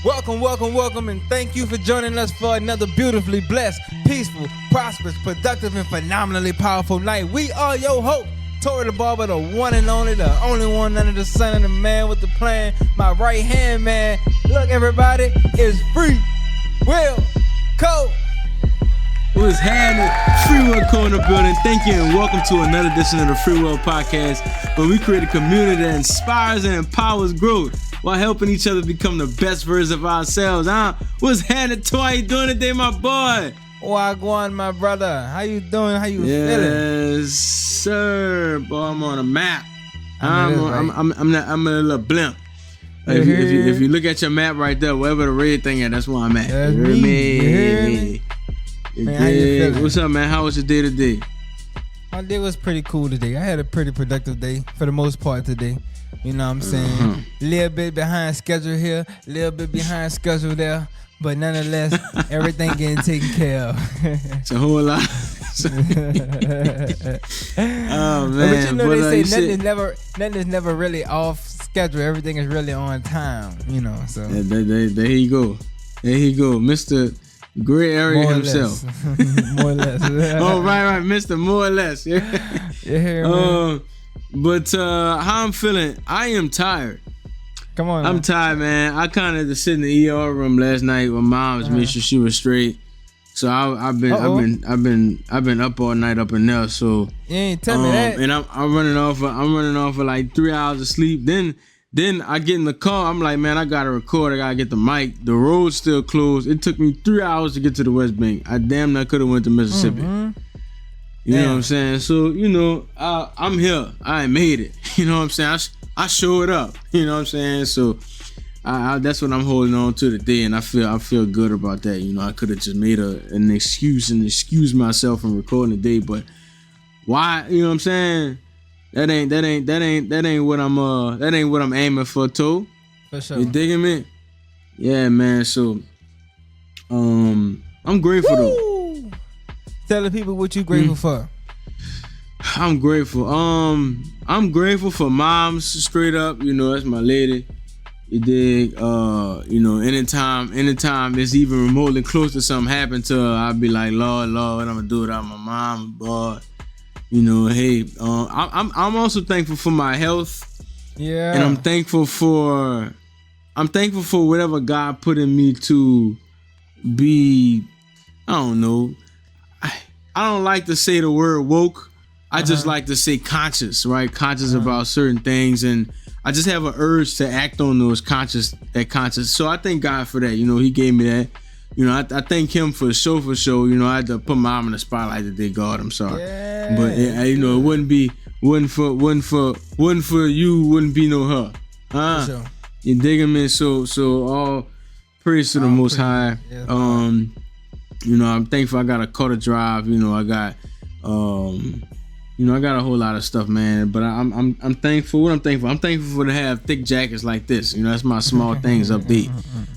Welcome, and thank you for joining us for another beautifully blessed, peaceful, prosperous, productive, and phenomenally powerful night. We are your host, Tori the Barber, the one and only, the only one under the sun, and the man with the plan, my right hand man. Look, everybody, it's FreeWill Code. What's happening? FreeWill Code in the building. Thank you and welcome to another edition of the FreeWill Podcast, where we create a community that inspires and empowers growth while helping each other become the best versions of ourselves. What's happening, Toy? How you doing today, my boy? Wagwan, my brother. How you doing? How you feeling? Yes, sir. Boy, I'm on a map. I'm a little blimp. If you look at your map right there, wherever the red thing is, that's where I'm at. That's me. Man, how you feeling? What's up, man? How was your day today? My day was pretty cool today. I had a pretty productive day for the most part today. You know what I'm saying? A little bit behind schedule here, a little bit behind schedule there, but nonetheless, everything getting taken care of. It's a whole lot. Oh, man. But you know, they say nothing is never really off schedule. Everything is really on time, you know, so. There you go. There you go. Mr. Gray Area more himself. More or less. Oh, right. Mr. More or less. Yeah. Yeah, man. But how I'm feeling, I am tired. Come on. I'm tired, man. I kind of just sit in the ER room last night with mom to make sure she was straight. So I've been up all night up in there. So you ain't tell me that. And I'm running off of like 3 hours of sleep. Then I get in the car. I'm like, man, I gotta record. I gotta get the mic. The road's still closed. It took me 3 hours to get to the West Bank. I damn near could have went to Mississippi. Mm-hmm. You know what I'm saying? So, you know, I'm here. I made it. You know what I'm saying? I showed up. You know what I'm saying? So that's what I'm holding on to today, and I feel good about that. You know, I could have just made an excuse myself from recording today, but why? You know what I'm saying? That ain't what I'm aiming for, too. For sure. You digging me? Yeah, man. So I'm grateful though. Tell the people what you grateful for. I'm grateful. I'm grateful for moms, straight up. You know, that's my lady. You dig? You know, anytime it's even remotely close to something happen to her, I'll be like, Lord, what I'm gonna do without my mom, boy. You know, hey, I'm also thankful for my health. Yeah. And I'm thankful for whatever God put in me to be, I don't know. I don't like to say the word woke. I just like to say conscious, right? Conscious about certain things, and I just have an urge to act on those conscious. So I thank God for that. You know, He gave me that. You know, I thank Him for show. You know, I had to put mom in the spotlight today. God, I'm sorry, but you know, it wouldn't for you, wouldn't be no her. Sure. You digging me? So all praise to the Most High. Yeah, you know, I'm thankful I got a car to drive. You know, I got I got a whole lot of stuff, man. But I'm thankful. What I'm thankful? I'm thankful for to have thick jackets like this. You know, that's my small things update.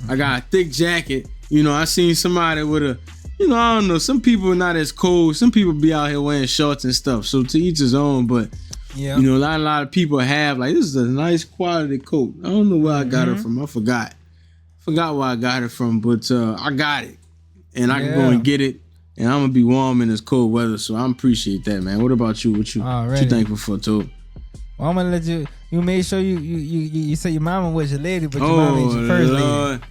I got a thick jacket. You know, I seen somebody with a, you know, I don't know. Some people are not as cold. Some people be out here wearing shorts and stuff. So to each his own. But you know, a lot of people have like, this is a nice quality coat. I don't know where I got it from. I forgot where I got it from. But I got it. And I can go and get it, and I'm gonna be warm in this cold weather, so I appreciate that, man. What about you? What you thankful for, too? Well, I'm gonna let you. You made sure you say your mama was your lady, but your mama ain't your first lady.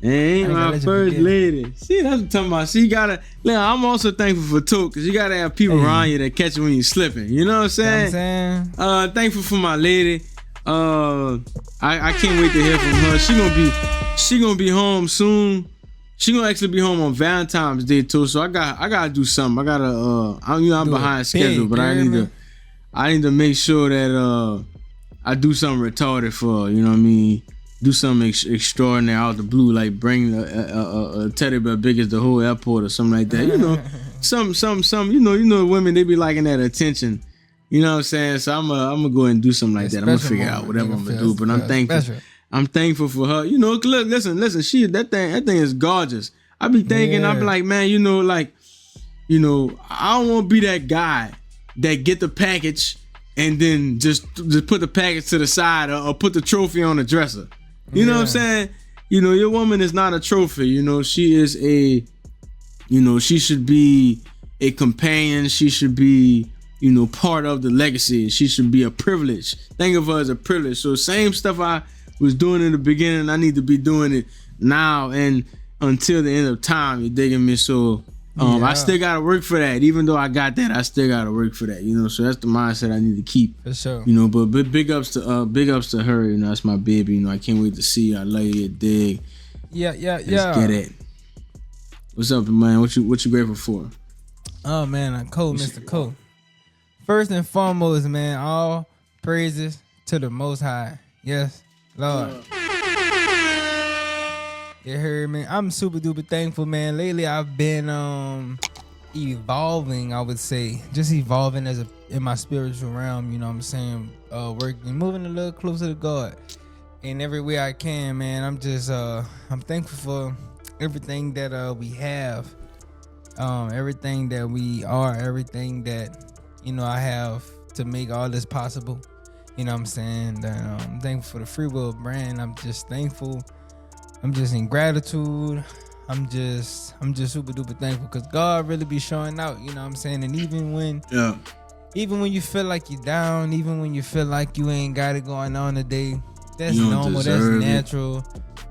It ain't my first lady. See, that's what I'm talking about. See, you gotta. I'm also thankful for too, because you gotta have people around you that catch you when you're slipping. You know what I'm saying? Thankful for my lady. I can't wait to hear from her. She gonna be home soon. She gonna actually be home on Valentine's Day too, so I gotta do something. I gotta I'm behind schedule, but I need to make sure that I do something retarded for her, you know what I mean? Do something extraordinary out the blue, like bring a teddy bear big as the whole airport or something like that. You know, some. You know, women, they be liking that attention. You know what I'm saying? So I'm gonna go and do something like that. I'm gonna figure out whatever I'm gonna do, but I'm thankful. Special. I'm thankful for her. You know, look, listen. That thing is gorgeous. I be thinking, I be like, man, you know, I don't want to be that guy that get the package and then just put the package to the side or put the trophy on the dresser. You know what I'm saying? your woman is not a trophy. She is she should be a companion. She should be, part of the legacy. She should be a privilege. Think of her as a privilege. So same stuff I was doing in the beginning, I need to be doing it now and until the end of time. You digging me? So I still gotta work for that. Even though I got that, I still gotta work for that. So that's the mindset I need to keep. For sure. But big ups to her. That's my baby. I can't wait to see you. I love you. Dig. Yeah. Let's get it. What's up, man? What you grateful for? Oh man, I'm cool, Mr. Cool. First and foremost, man, all praises to the Most High. Yes, Lord. You heard me? I'm super duper thankful, man. Lately, I've been evolving. I would say, just evolving in my spiritual realm. You know what I'm saying? Working, moving a little closer to God in every way I can, man. I'm just I'm thankful for everything that we have, everything that we are, everything that I have to make all this possible. You know what I'm saying? I'm thankful for the FreeWill brand. I'm just thankful. I'm just in gratitude. I'm just super duper thankful because God really be showing out. You know what I'm saying? And even when you feel like you're down, even when you feel like you ain't got it going on today, that's normal. That's natural.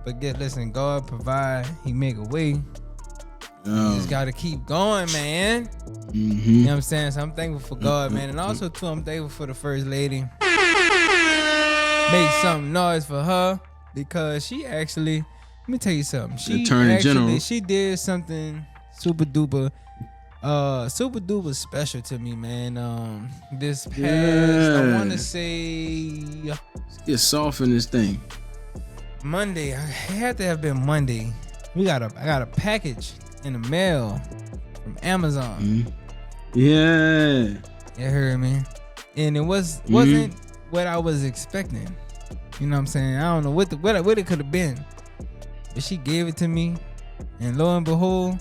But listen, God provide. He make a way. You just gotta keep going, man. Mm-hmm. You know what I'm saying? So I'm thankful for God, man. And also too, I'm thankful for the First Lady. Make some noise for her because she actually, let me tell you something. She Attorney General. She did something super duper special to me, man. This past, I want to say, get soft in this thing. Monday. It had to have been Monday. I got a package in the mail from Amazon. Mm-hmm. Yeah. You heard me? And it wasn't what I was expecting. You know what I'm saying? I don't know what it could have been. But she gave it to me. And lo and behold,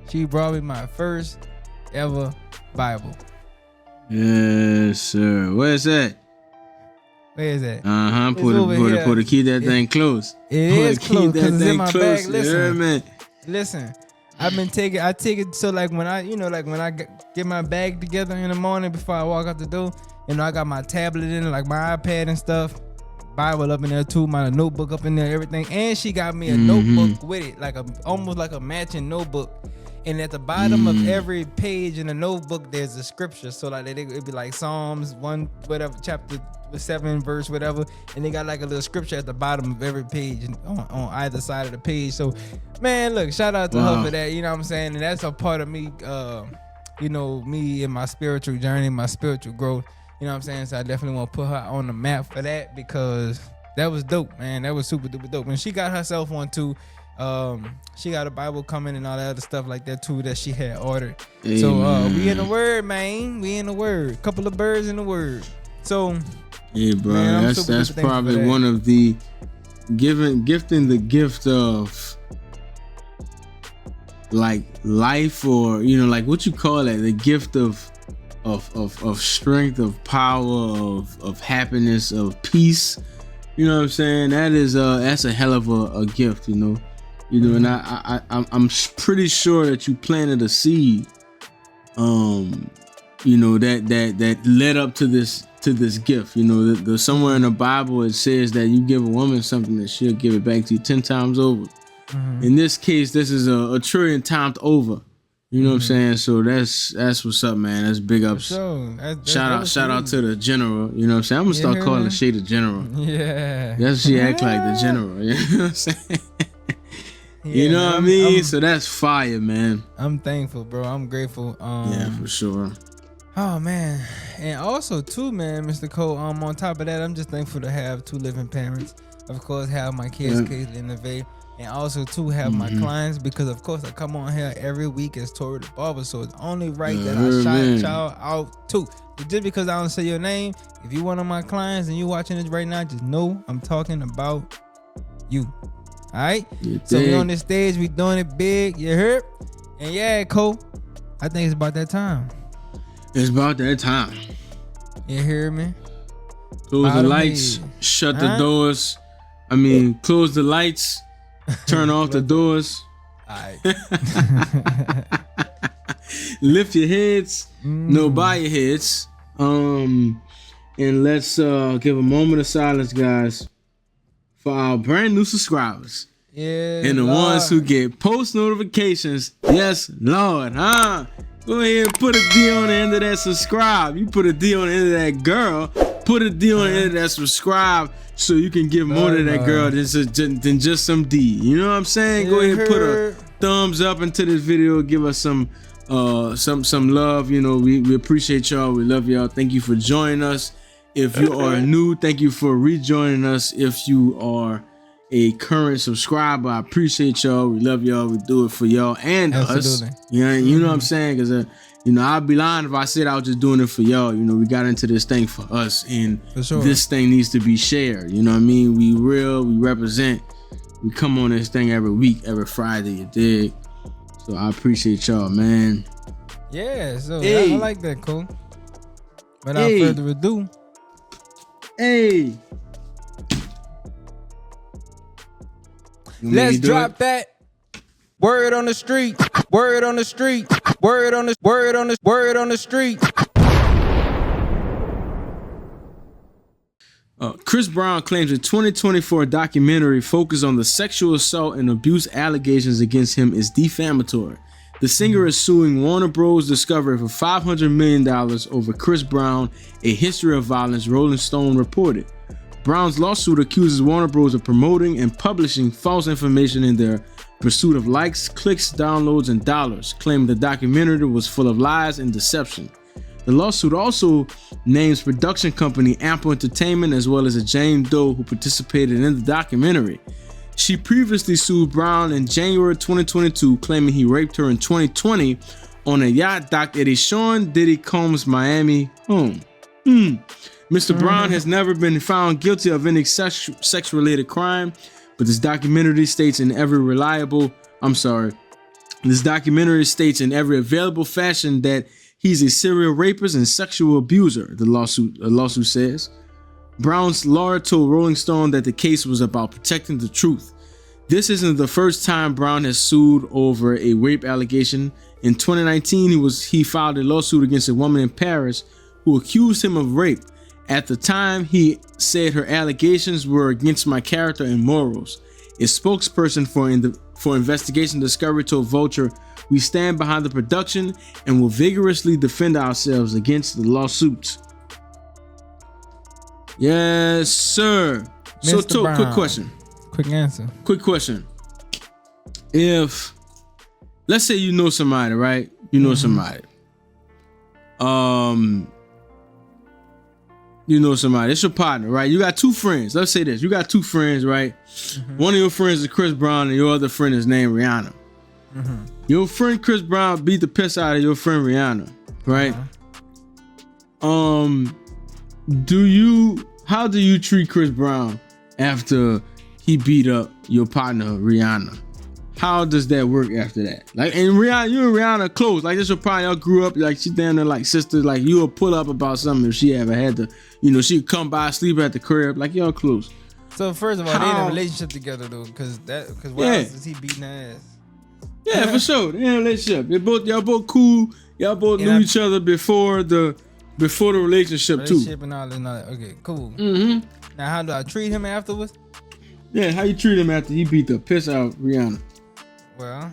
she brought me my first ever Bible. Yes, sir. Where's that? Where is that? Put keep that thing close. It is close because it's in my bag. Listen, listen. I take it so like when I get my bag together in the morning before I walk out the door, I got my tablet in it, like my iPad and stuff, Bible up in there too, my notebook up in there, everything, and she got me a notebook with it, almost like a matching notebook. And at the bottom of every page in the notebook, there's a scripture. So like it'd be like Psalms 1, whatever, chapter 7, verse whatever, and they got like a little scripture at the bottom of every page on either side of the page. So, man, look, shout out to her for that. You know what I'm saying? And that's a part of me, me in my spiritual journey, my spiritual growth. You know what I'm saying? So I definitely want to put her on the map for that because that was dope, man. That was super duper dope. And she got herself one too. She got a Bible coming and all that other stuff like that too that she had ordered. Amen. So we in the word, man. We in the word. Couple of birds in the word. So yeah, bro, man, that's probably one of the gifting the gift of like life, or like what you call that, the gift of strength, of power, of happiness, of peace. You know what I'm saying? That's a hell of a gift, and I'm pretty sure that you planted a seed, that led up to this gift. Somewhere in the Bible it says that you give a woman something that she'll give it back to you 10 times over. Mm-hmm. In this case, this is a trillion times over. You know what I'm saying? So that's what's up, man. That's big ups. Shout out to the general. You know what I'm saying? I'm gonna start calling Shay the general. Yeah. That's what she act like, the general. You know what I'm saying? You know what I mean? So that's fire, man. I'm thankful, bro. I'm grateful. Yeah, for sure. Oh man. And also too, man, Mr. Cole, on top of that, I'm just thankful to have 2 living parents. Of course, have my kids, Caitlin and Neve. And also to have my clients, because of course I come on here every week as Tori the Barber, so it's only right that I shout y'all out too. But just because I don't say your name, if you're one of my clients and you're watching this right now, just know I'm talking about you. Alright? So we on this stage, we doing it big, you heard? And yeah, Cole, I think it's about that time. It's about that time. You hear me? Close the lights, shut the doors. Close the lights. Turn off the doors. All right. Lift your heads. No, bow your heads. And let's give a moment of silence, guys, for our brand new subscribers. Yeah. And the Lord. ones who get post notifications. Yes, Lord, huh? Go ahead and put a D on the end of that subscribe. You put a D on the end of that girl. Put a D on the end of that subscribe so you can give more to that girl than just some D. You know what I'm saying? Go ahead and put a thumbs up into this video. Give us some love. You know, we appreciate y'all. We love y'all. Thank you for joining us. If you are new, thank you for rejoining us. If you are a current subscriber, I appreciate y'all. We love y'all. We do it for y'all and Absolutely. us. You know what I'm saying? Because I'd be lying if I said I was just doing it for y'all. You know, we got into this thing for us, and this thing needs to be shared. You know what I mean? We real. We represent. We come on this thing every week, every Friday. You dig? So I appreciate y'all, man. Yeah. So I like that, Cole. Without further ado. Hey. Let's drop that word on the street. Word on the street. Word on the street. Chris Brown claims a 2024 documentary focused on the sexual assault and abuse allegations against him is defamatory. The singer is suing Warner Bros. Discovery for $500 million over Chris Brown, A History of Violence, Rolling Stone reported. Brown's lawsuit accuses Warner Bros. Of promoting and publishing false information in their pursuit of likes, clicks, downloads, and dollars, claiming the documentary was full of lies and deception. The lawsuit also names production company Ample Entertainment as well as a Jane Doe who participated in the documentary. She previously sued Brown in January 2022, claiming he raped her in 2020 on a yacht docked at a Sean Diddy Combs Miami home. Mr. Brown has never been found guilty of any sex-related crime, but this documentary states in every available fashion that he's a serial rapist and sexual abuser, the lawsuit says. Brown's lawyer told Rolling Stone that the case was about protecting the truth. This isn't the first time Brown has sued over a rape allegation. In 2019, he filed a lawsuit against a woman in Paris who accused him of rape. At the time, he said her allegations were against my character and morals. A spokesperson for Investigation Discovery told Vulture, "We stand behind the production and will vigorously defend ourselves against the lawsuits." Yes, sir. So, Brown. quick question. Quick answer. Quick question. If, let's say you know somebody, right? You know somebody. You know somebody. It's your partner, right? You got two friends. Let's say this. You got two friends, right? One of your friends is Chris Brown and your other friend is named Rihanna. Your friend Chris Brown beat the piss out of your friend Rihanna, right? How do you treat Chris Brown after he beat up your partner Rihanna? How does that work after that? Like, and Rihanna, you and Rihanna are close. Like, this your partner, y'all grew up, like, she damn near like sisters. Like, you will pull up about something if she ever had to, she'd come by, sleep at the crib. Like, y'all close. So, first of all, they in a relationship together, though, because why else is he beating her ass? Yeah, for sure. They in a relationship. Y'all both cool. Y'all both knew each other before the relationship too. And all that. Okay, cool. Now, how do I treat him afterwards? Yeah, how you treat him after he beat the piss out of Rihanna? Well,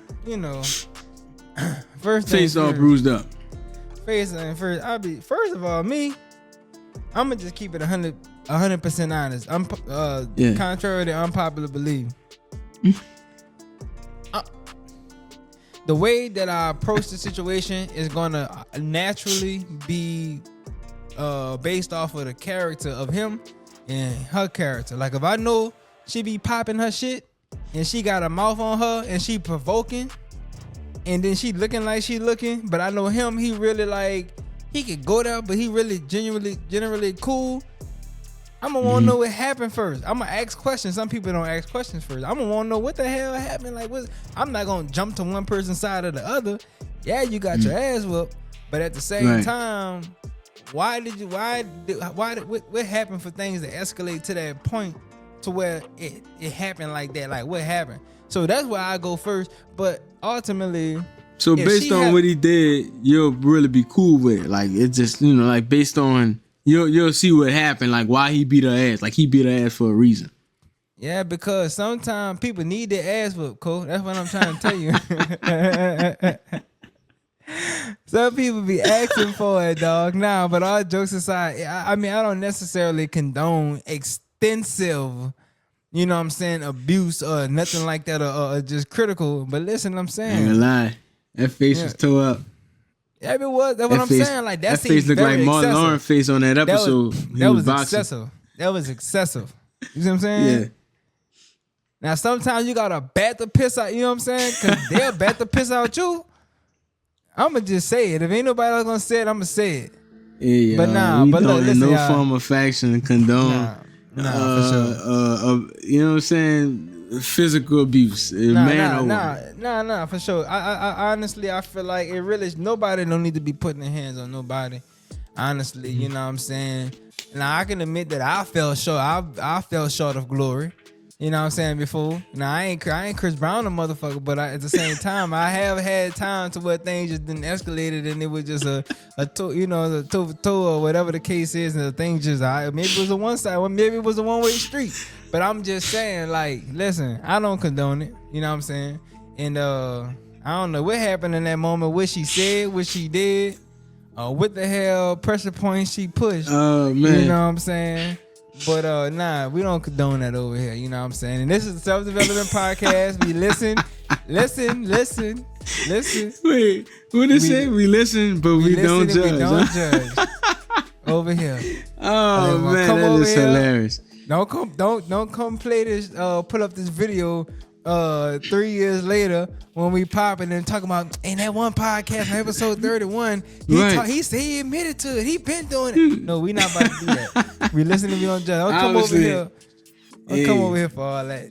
first face all bruised up. First of all, me, I'm gonna just keep it 100% honest. I'm contrary to unpopular belief. The way that I approach the situation is gonna naturally be based off of the character of him and her character. Like, if I know she be popping her shit and she got a mouth on her and she provoking and then she looking like she looking, but I know him, he really like, he could go there, but he really generally cool. I'm gonna wanna know what happened first. I'm gonna ask questions. Some people don't ask questions first. I'm gonna wanna know what the hell happened. Like, I'm not gonna jump to one person's side or the other. Yeah, you got your ass whooped, but at the same time, what happened for things to escalate to that point to where it happened like that. Like what happened? So that's where I go first. But ultimately, so based on what he did, you'll really be cool with it. Like it just, you know, like based on you'll see what happened. Like why he beat her ass. Like he beat her ass for a reason. Yeah, because sometimes people need their ass whooped, Cole. That's what I'm trying to tell you. Some people be asking for it, dog. Nah, but all jokes aside, I mean, I don't necessarily condone extensive, you know what I'm saying, abuse or nothing like that, or just critical. But listen, I'm saying. I ain't gonna lie. That face was tore up. Yeah, it was. That's what I'm saying. Like that face looked like Martin Lawrence face on that episode. That was excessive. That was excessive. You see what I'm saying? Yeah. Now sometimes you gotta bat the piss out. You know what I'm saying? Because they'll bat the piss out you. I'ma just say it. If ain't nobody else gonna say it, I'ma say it. Yeah, but nah, we but don't look, listen, in no form of faction condone. Nah, for sure. You know what I'm saying? Physical abuse, Nah, for sure. I honestly, I feel like it really nobody don't need to be putting their hands on nobody. Honestly, you know what I'm saying. Now I can admit that I fell short. I fell short of glory. You know what I'm saying before. Now I ain't Chris Brown a motherfucker, but at the same time I have had time to where things just didn't escalated and it was just a toe for toe or whatever the case is, and the thing just maybe it was a one side, maybe it was a one-way street. But I'm just saying, like, listen, I don't condone it. You know what I'm saying? And I don't know what happened in that moment, what she said, what she did, what the hell pressure points she pushed. Oh man. You know what I'm saying? But nah, we don't condone that over here. You know what I'm saying? And this is the Self-Development Podcast. We listen. Wait, what did it say? We listen, but we don't judge. We don't judge. Over here. Oh man, that is hilarious. Don't come play this. Put up this video. 3 years later, when we popping and talking about in that one podcast, episode 31, he said he admitted to it. He been doing it. No, we not about to do that. We listen to me on judge. Don't come over here. Don't come over here for all that.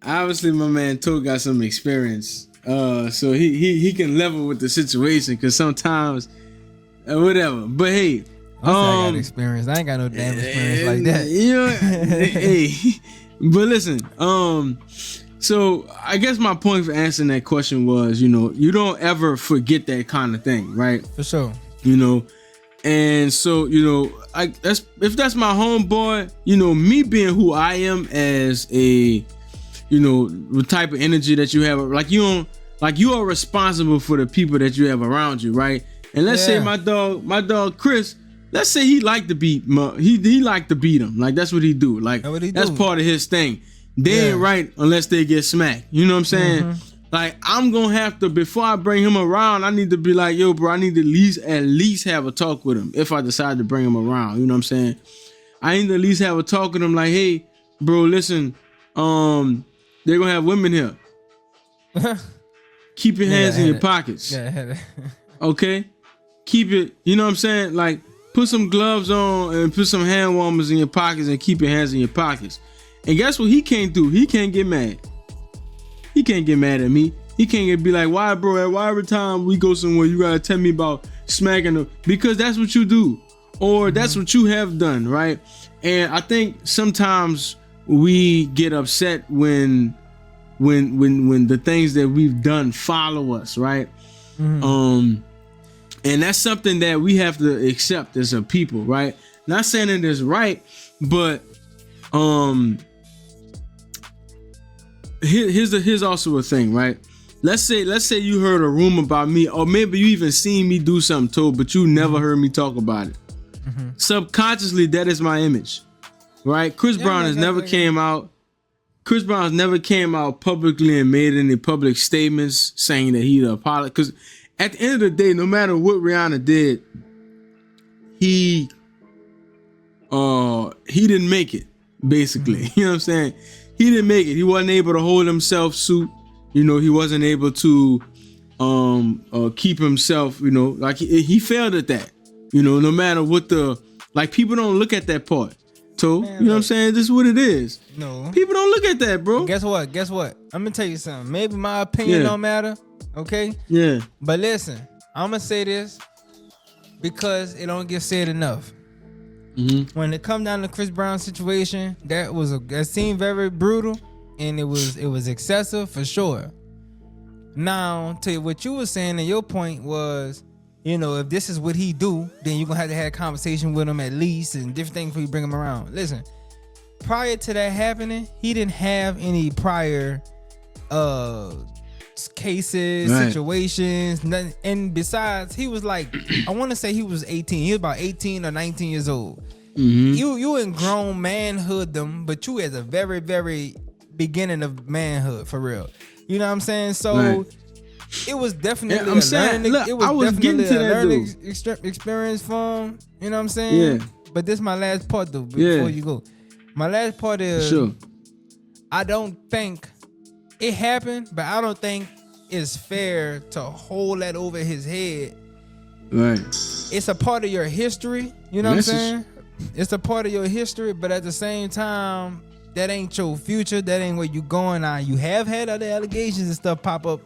Obviously, my man Toe got some experience, so he can level with the situation. Because sometimes, whatever. But hey, I got experience. I ain't got no damn experience like that. You know, hey, but listen, So I guess my point for answering that question was, you know, you don't ever forget that kind of thing, right? For sure. You know, and so, you know, if that's my homeboy, you know, me being who I am as a, you know, the type of energy that you have, like you are responsible for the people that you have around you, right? And let's say my dog Chris, let's say he liked to beat he liked to beat him, like that's what he do, like that's part of his thing. They ain't right unless they get smacked. You know what I'm saying? Mm-hmm. Like, I'm going to have to, before I bring him around, I need to be like, yo, bro, I need to at least have a talk with him if I decide to bring him around. You know what I'm saying? I need to at least have a talk with him like, hey, bro, listen, they're going to have women here. Keep your hands in your pockets. Okay? Keep it, you know what I'm saying? Like, put some gloves on and put some hand warmers in your pockets and keep your hands in your pockets. And guess what he can't do? He can't get mad. He can't get mad at me. He can't be like, why, bro? Why every time we go somewhere, you gotta tell me about smacking them? Because that's what you do. Or that's what you have done, right? And I think sometimes we get upset when the things that we've done follow us, right? Mm-hmm. And that's something that we have to accept as a people, right? Not saying it is right, but here's also a thing, right? Let's say you heard a rumor about me, or maybe you even seen me do something to it, but you never heard me talk about it. Mm-hmm. Subconsciously, that is my image, right? Chris Brown has never came out publicly and made any public statements saying that he apologized. Because at the end of the day, no matter what Rihanna did, he didn't make it. Basically, you know what I'm saying? He didn't make it. He wasn't able to hold himself suit. You know, he wasn't able to keep himself, you know, like he failed at that. You know, no matter what people don't look at that part. So, man, you know what I'm saying? This is what it is. No. People don't look at that, bro. Guess what? I'm going to tell you something. Maybe my opinion don't matter, okay? Yeah. But listen, I'm going to say this because it don't get said enough. When it come down to Chris Brown's situation, that seemed very brutal, and it was excessive for sure. Now, to what you were saying, and your point was, if this is what he do, then you're gonna have a conversation with him at least, and different things before you bring him around. Listen, prior to that happening, he didn't have any prior cases, situations, nothing. And besides, he was like, I want to say he was 18. He was about 18 or 19 years old. You in grown manhood but you at the very, very beginning of manhood, for real. You know what I'm saying? So it was definitely learning experience for him. You know what I'm saying? Yeah. But this is my last part though, before you go. My last part is, I don't think it happened, but I don't think it's fair to hold that over his head. Right. It's a part of your history. You know what I'm saying? It's a part of your history, but at the same time, that ain't your future. That ain't where you going now. You have had other allegations and stuff pop up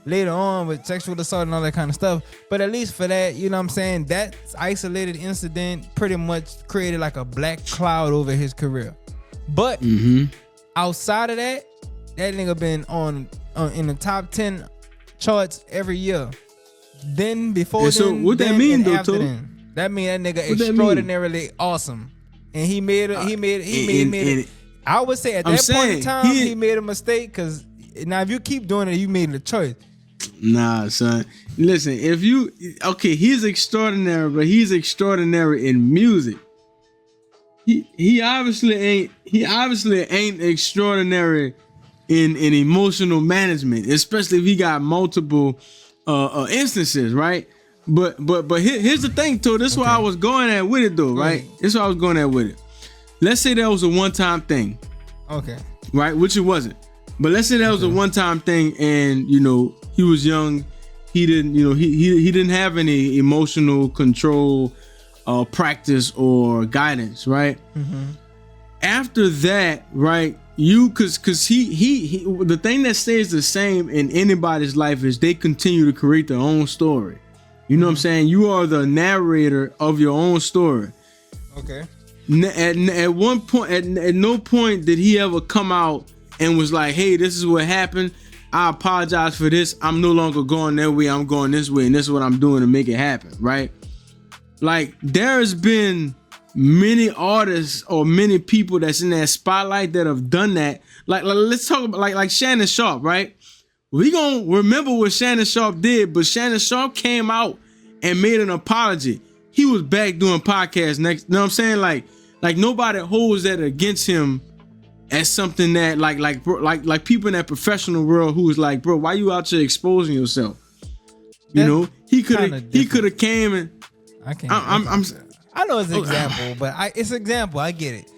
later on with sexual assault and all that kind of stuff. But at least for that, you know what I'm saying, that isolated incident pretty much created like a black cloud over his career. But outside of that nigga been on in the top 10 charts every year. Then before then, what that mean though, that mean that nigga extraordinarily awesome. And he made it. I would say at that point in time, he made a mistake, because now if you keep doing it, you made a choice. Nah, son. Listen, he's extraordinary, but he's extraordinary in music. He obviously ain't extraordinary in emotional management, especially if he got multiple instances, right? But here's the thing, too. This is where I was going at with it, though, right? This is where I was going at with it. Let's say that was a one-time thing. Okay. Right? Which it wasn't. But let's say that was a one-time thing, and he was young. He didn't, he didn't have any emotional control, practice or guidance, right? After that, right? Cause he the thing that stays the same in anybody's life is they continue to create their own story. You know what I'm saying? You are the narrator of your own story. Okay. At one point, at no point did he ever come out and was like, hey, this is what happened. I apologize for this. I'm no longer going that way. I'm going this way. And this is what I'm doing to make it happen. Right? Like, there's been many artists or many people that's in that spotlight that have done that. Like let's talk about like Shannon Sharp, right? We gonna remember what Shannon Sharp did, but Shannon Sharp came out and made an apology. He was back doing podcasts next. You know what I'm saying? Like nobody holds that against him as something that like people in that professional world who was like, bro, why you out here exposing yourself? He could have came and I know it's an example, but it's an example. I get it.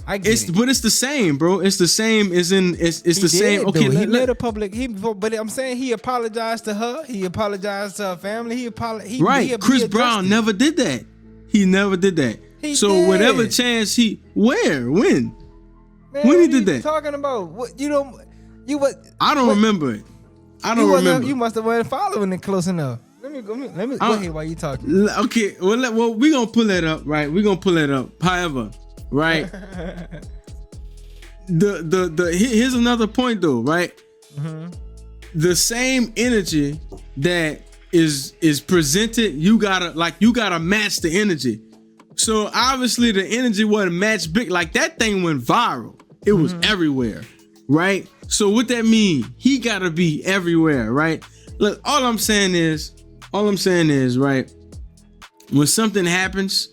But it's the same, bro. It's the same. It's the same. Okay, he made a public. But I'm saying he apologized to her. He apologized to her family. Chris Brown never did that. He never did that. Whatever chance when he did that? Talking about what I don't remember it. I don't remember. You must have been following it close enough. Let me go ahead while you talking. Okay, well, we're gonna pull that up, right? We're gonna pull that up. However, right? Here's another point though, right? The same energy that is presented, you gotta match the energy. So obviously the energy wasn't matched big. Like, that thing went viral. It was everywhere, right? So what that mean? He gotta be everywhere, right? Look, all I'm saying is, right, when something happens,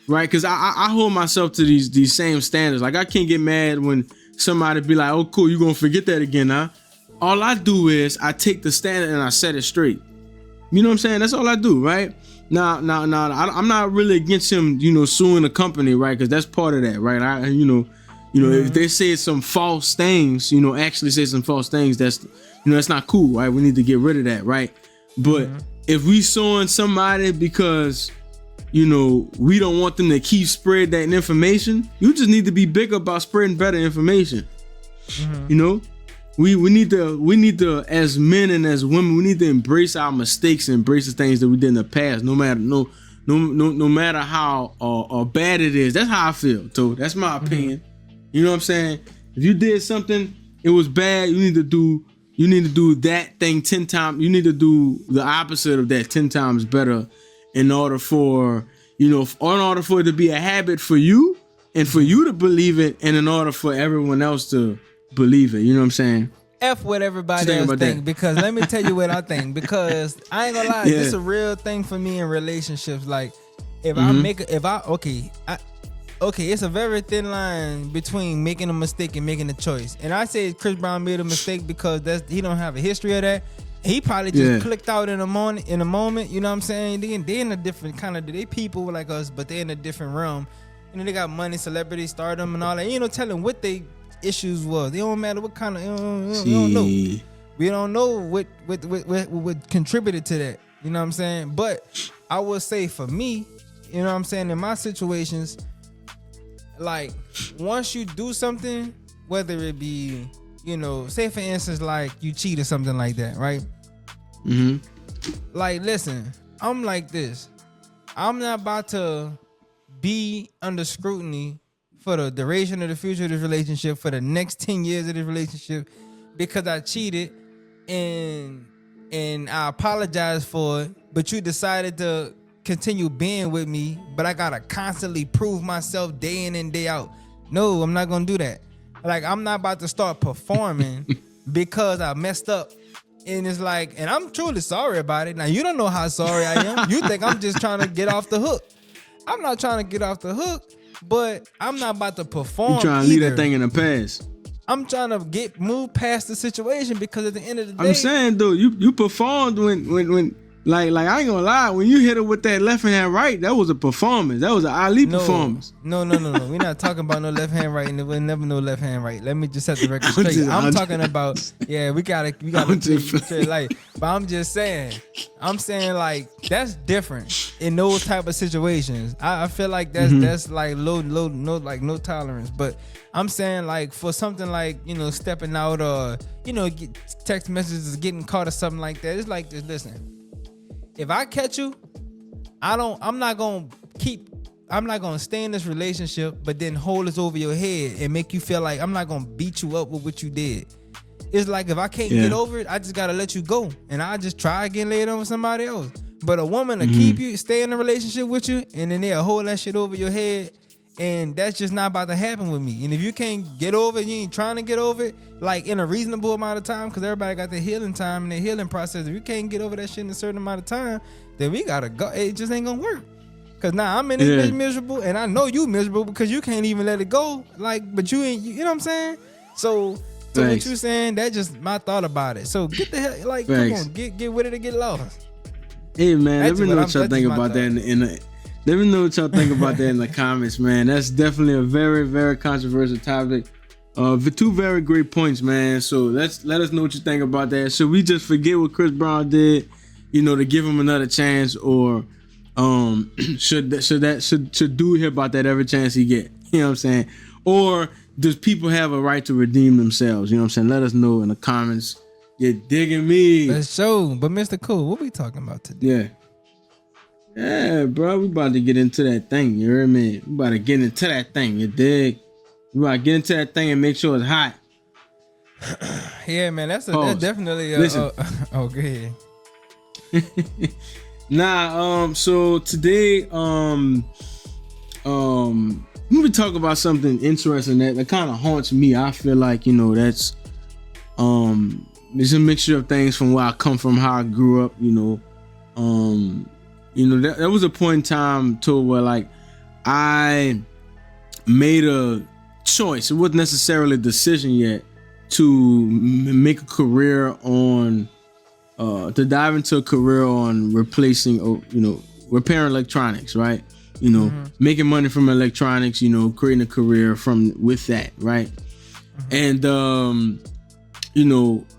right, because I hold myself to these same standards. Like, I can't get mad when somebody be like, oh, cool, you gonna forget that again, huh? All I do is I take the standard and I set it straight. You know what I'm saying? That's all I do, right? Now, I'm not really against him, suing the company, right? Because that's part of that, right? If they say some false things, actually say some false things, that's not cool, right? We need to get rid of that, right? But if we suing somebody because, we don't want them to keep spreading that information, you just need to be big about spreading better information. We need to, as men and as women, we need to embrace our mistakes and embrace the things that we did in the past, no no matter how bad it is. That's how I feel, too. That's my opinion. You know what I'm saying? If you did something, it was bad, you need to do that thing 10 times. You need to do the opposite of that 10 times better in order for it to be a habit for you and for you to believe it, and in order for everyone else to believe it. You know what I'm saying? F what everybody else think, because let me tell you what I think, because I ain't gonna lie, this is a real thing for me in relationships. Like if it's a very thin line between making a mistake and making a choice. And I say Chris Brown made a mistake because he don't have a history of that. He probably just clicked out in a moment, you know what I'm saying? They in a different kind of, they people like us, but they in a different realm. You know, they got money, celebrity, stardom, and all that. You know, tell them what they issues was. They don't matter what kind of, we don't know. We don't know what contributed to that. You know what I'm saying? But I would say for me, you know what I'm saying, in my situations, like once you do something, whether it be, you know, say for instance, like you cheat or something like that, right? Like, listen, I'm like this. I'm not about to be under scrutiny for the duration of the future of this relationship, for the next 10 years of this relationship, because I cheated and I apologize for it, but you decided to continue being with me, but I gotta constantly prove myself day in and day out. No, I'm not gonna do that. Like, I'm not about to start performing because I messed up. And it's like, and I'm truly sorry about it. Now, you don't know how sorry I am. You think I'm just trying to get off the hook. I'm not trying to get off the hook, but I'm not about to perform. You trying to leave that thing in the past. I'm trying to move past the situation, because at the end of the day, I'm saying, though, you performed when like I ain't gonna lie, when you hit her with that left hand right, that was a performance. That was an Ali performance. No. We're not talking about no left hand right, and there was never no left hand right. Let me just set the record straight. I'm talking about, we gotta like, but I'm just saying, like that's different in those type of situations. I feel like that's like no tolerance. But I'm saying, like, for something like, you know, stepping out or, you know, text messages getting caught or something like that, it's like this. Listen, if I catch you, I'm not gonna stay in this relationship, but then hold this over your head and make you feel like I'm not gonna beat you up with what you did. It's like, if I can't get over it, I just gotta let you go, and I just try again later with somebody else. But a woman to keep you, stay in a relationship with you, and then they'll hold that shit over your head, and that's just not about to happen with me. And if you can't get over it, you ain't trying to get over it, like in a reasonable amount of time, because everybody got their healing time and their healing process. If you can't get over that shit in a certain amount of time, then we gotta go. It just ain't gonna work. Cause now I'm in this bitch miserable, and I know you miserable because you can't even let it go. Like, but you ain't, you know what I'm saying? So what you saying, that's just my thought about it. So get the hell, like, come on, get with it and get lost. Hey man, let me know what y'all think about that let me know what y'all think about that in the comments, man. That's definitely a very, very controversial topic. Two very great points, man. So let us know what you think about that. Should we just forget what Chris Brown did, you know, to give him another chance, or should dude hear about that every chance he get? You know what I'm saying? Or does people have a right to redeem themselves? You know what I'm saying? Let us know in the comments. You're digging me. Let's show. But Mr. Cool, what we talking about today? Yeah, bro, we about to get into that thing. You hear me? We about to get into that thing. You dig? We about to get into that thing and make sure it's hot. Yeah, man, that's definitely. Listen. Go ahead. So today, we talk about something interesting that kind of haunts me. I feel like, you know, that's it's a mixture of things from where I come from, how I grew up, you know. There was a point in time too where, like, I made a choice. It wasn't necessarily a decision yet to make a career on, to dive into a career on replacing, repairing electronics, right? You know, making money from electronics, you know, creating a career with that, right? And,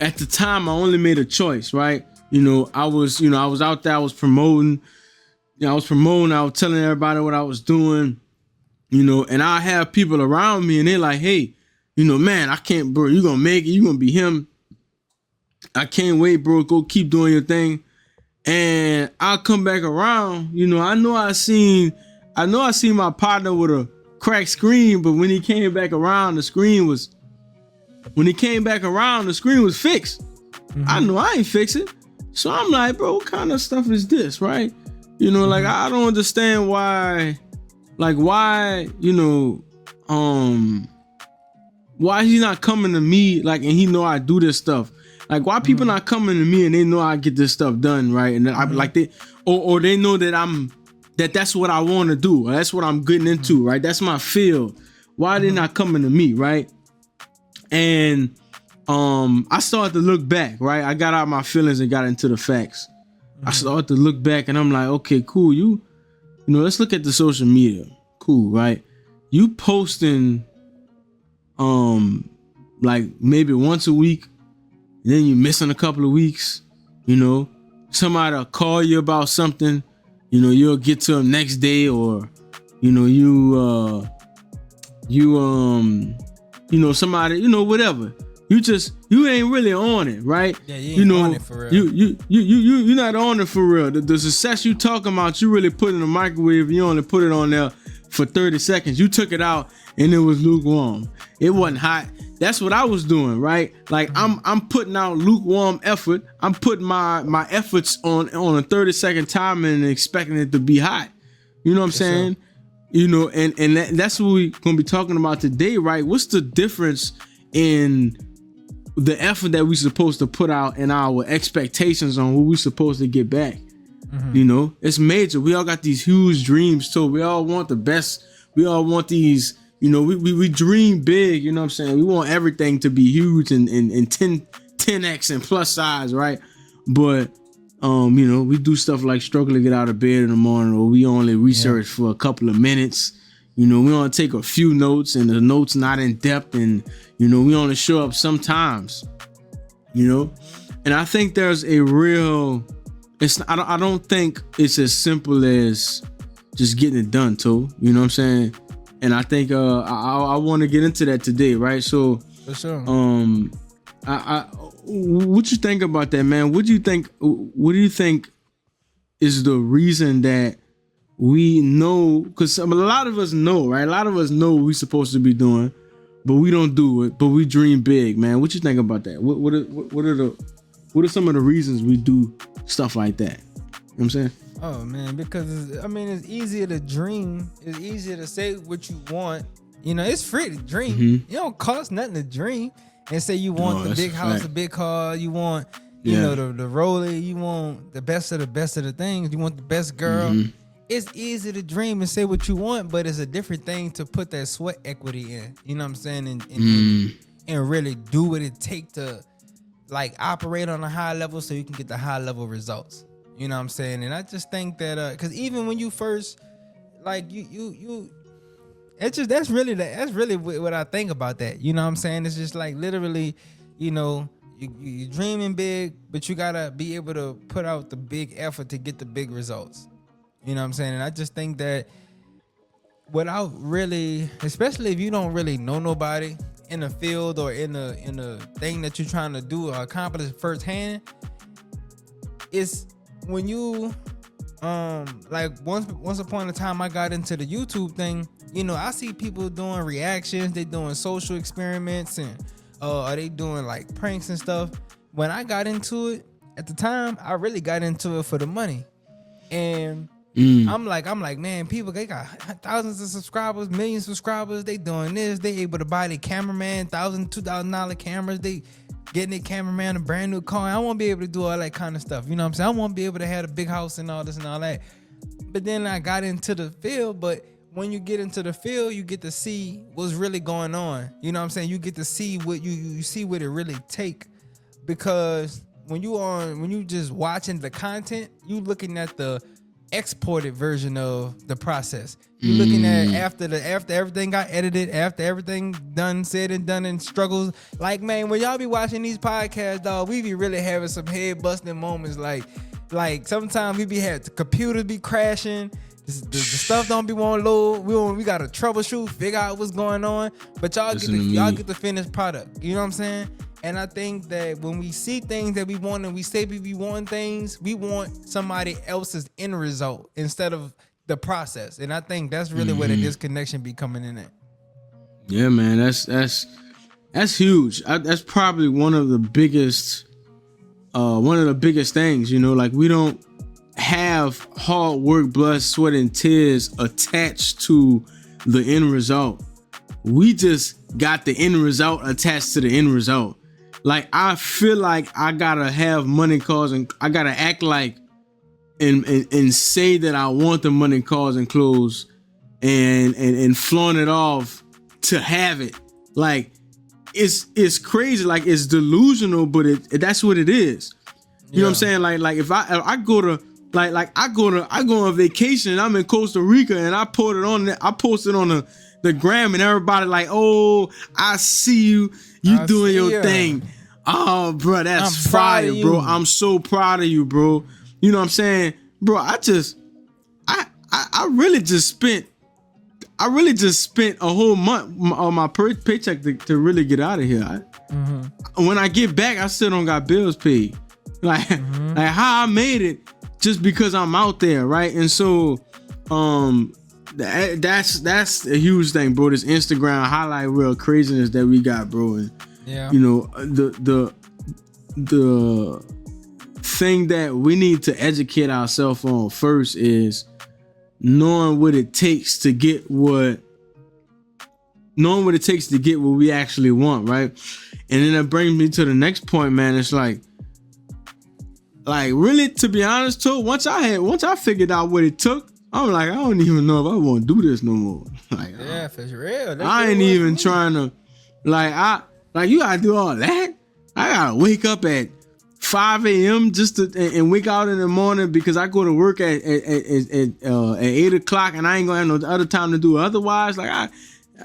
at the time I only made a choice, right? You know, I was out there, I was promoting, I was telling everybody what I was doing, you know, and I have people around me and they're like, hey, you know, man, I can't, bro, you're going to make it, you're going to be him. I can't wait, bro, go keep doing your thing. and I'll come back around. You know, I know I seen my partner with a cracked screen, but when he came back around, the screen was fixed. I know I ain't fix it. So I'm like, bro, what kind of stuff is this, right? You know, like I don't understand why, you know, why he's not coming to me, like, and he know I do this stuff. Like, why people not coming to me and they know I get this stuff done, right? And I like they, or they know that that's what I want to do, or that's what I'm getting into, right? That's my field. Why they not coming to me, right? And I started to look back, right? I got out my feelings and got into the facts. I started to look back and I'm like, okay, cool. You know, let's look at the social media. Cool, right? You posting like maybe once a week, then you missing a couple of weeks, you know, somebody'll call you about something, you know, you'll get to them next day, or, you know, you know, somebody, you know, whatever. You ain't really on it, right? Yeah, you ain't on it for real. You're not on it for real. The success you talking about, you really put in the microwave, you only put it on there for 30 seconds. You took it out and it was lukewarm. It wasn't hot. That's what I was doing, right? Like I'm putting out lukewarm effort. I'm putting my efforts on a 30-second timer and expecting it to be hot. You know what I'm saying? You know, and that's what we're gonna be talking about today, right? What's the difference in the effort that we're supposed to put out and our expectations on what we're supposed to get back? You know, it's major. We all got these huge dreams too. We all want the best. We all want these, you know, we dream big, you know what I'm saying? We want everything to be huge and 10x and plus size, right? But you know, we do stuff like struggle to get out of bed in the morning, or we only research for a couple of minutes. You know, we only take a few notes and the notes not in depth, and you know, we only show up sometimes. You know? And I think there's a real I don't think it's as simple as just getting it done, too. You know what I'm saying? And I think I want to get into that today, right? So, for sure. What you think about that, man? What do you think is the reason that we know? Because a lot of us know, right? A lot of us know what we're supposed to be doing, but we don't do it. But we dream big, man. What you think about that? What are some of the reasons we do stuff like that? You know what I'm saying? Oh man, because it's easier to dream. It's easier to say what you want. You know, it's free to dream. It don't cost nothing to dream. And say you want the big house, the big car. You want, you know, the rollie. You want the best of the things. You want the best girl. It's easy to dream and say what you want, but it's a different thing to put that sweat equity in. You know what I'm saying? And really do what it takes to, like, operate on a high level so you can get the high level results. You know what I'm saying? And I just think that because even when you first, like, that's really what I think about that. You know what I'm saying? It's just like literally, you know, you dreaming big, but you gotta be able to put out the big effort to get the big results. You know what I'm saying? And I just think that without really, especially if you don't really know nobody in the field or in the thing that you're trying to do or accomplish firsthand, it's when you like once upon a time I got into the YouTube thing. You know, I see people doing reactions, they doing social experiments, and are they doing like pranks and stuff. When I got into it at the time, I really got into it for the money. And I'm like, man, people, they got thousands of subscribers, millions of subscribers. They doing this. They able to buy their cameraman $1,000, $2,000 cameras. They getting their cameraman a brand new car. I want to be able to do all that kind of stuff. You know what I'm saying? I want to be able to have a big house and all this and all that. But then I got into the field. But when you get into the field, you get to see what's really going on. You know what I'm saying? You get to see what you see what it really take. Because when you just watching the content, you looking at the exported version of the process. You're looking at after everything got edited, after everything done, said and done, and struggles. Like, man, when y'all be watching these podcasts, dog, we be really having some head busting moments. Like sometimes we be having the computers be crashing. The stuff don't be want to load. We got to troubleshoot, figure out what's going on. But y'all get the finished product. You know what I'm saying? And I think that when we see things that we want and we say we want things, we want somebody else's end result instead of the process. And I think that's really where the disconnection be coming in at. Yeah, man, that's huge. That's probably one of the biggest things, you know, like we don't have hard work, blood, sweat, and tears attached to the end result. We just got the end result attached to the end result. Like, I feel like I gotta have money, cars, and I gotta act like and say that I want the money, cars, and clothes, and flaunt it off to have it. Like, it's crazy. Like, it's delusional, but that's what it is. You know what I'm saying? Like if I go to I go on vacation and I'm in Costa Rica and I posted on the gram and everybody like, oh, I see you doing your thing. Oh, bro, that's fire, bro. I'm so proud of you, bro. You know what I'm saying? Bro, I really just spent a whole month on my paycheck to really get out of here. When I get back, I still don't got bills paid. Like how I made it just because I'm out there, right? And so that's a huge thing, bro. This Instagram highlight reel craziness that we got, bro. And you know, the thing that we need to educate ourselves on first is knowing what it takes to get what we actually want, right? And then that brings me to the next point, man. It's like really, to be honest, too, once I figured out what it took, I'm like, I don't even know if I want to do this no more. Like, yeah, for real. I ain't even trying to, you gotta do all that. I gotta wake up at 5 a.m. just to and wake out in the morning because I go to work at 8 o'clock and I ain't gonna have no other time to do it otherwise. Like,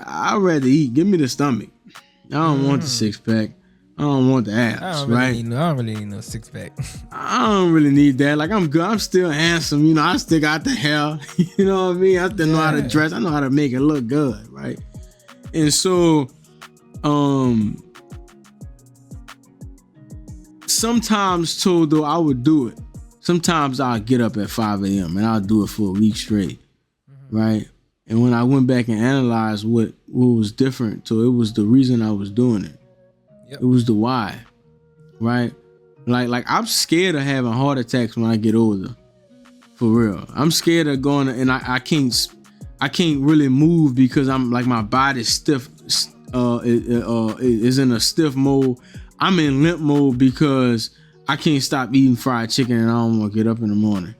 I'd rather eat. Give me the stomach. I don't want the six pack. I don't want the abs, right? I don't really need no six pack. I don't really need that. Like, I'm good. I'm still handsome. You know, I still got the hair. You know what I mean? I still know how to dress. I know how to make it look good, right? And so, sometimes too, though, I would do it. Sometimes I'll get up at 5 a.m. and I'll do it for a week straight, right? And when I went back and analyzed what was different, so it was the reason I was doing it. It was the why, right? Like I'm scared of having heart attacks when I get older, for real. I'm scared of going and I can't really move because I'm like my body's stiff, is in a stiff mode. I'm in limp mode because I can't stop eating fried chicken and I don't want to get up in the morning.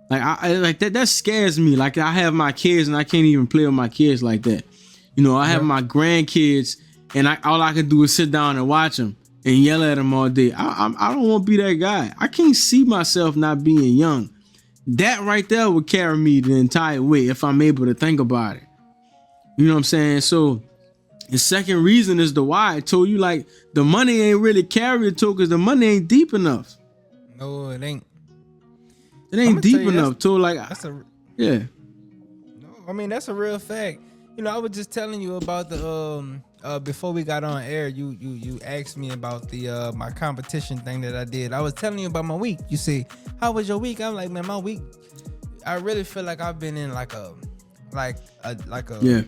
Like I that scares me. Like I have my kids and I can't even play with my kids like that. You know, I have my grandkids. And all I can do is sit down and watch them and yell at them all day. I don't want to be that guy. I can't see myself not being young. That right there would carry me the entire way if I'm able to think about it. You know what I'm saying? So the second reason is the why. I told you, like, the money ain't really carried to because the money ain't deep enough. No, it ain't. It ain't deep enough to like. No, I mean, that's a real fact. You know, I was just telling you about the before we got on air, you asked me about the my competition thing that I did. I was telling you about my week. You see, how was your week? I'm like, man, my week, I really feel like I've been in like a yeah.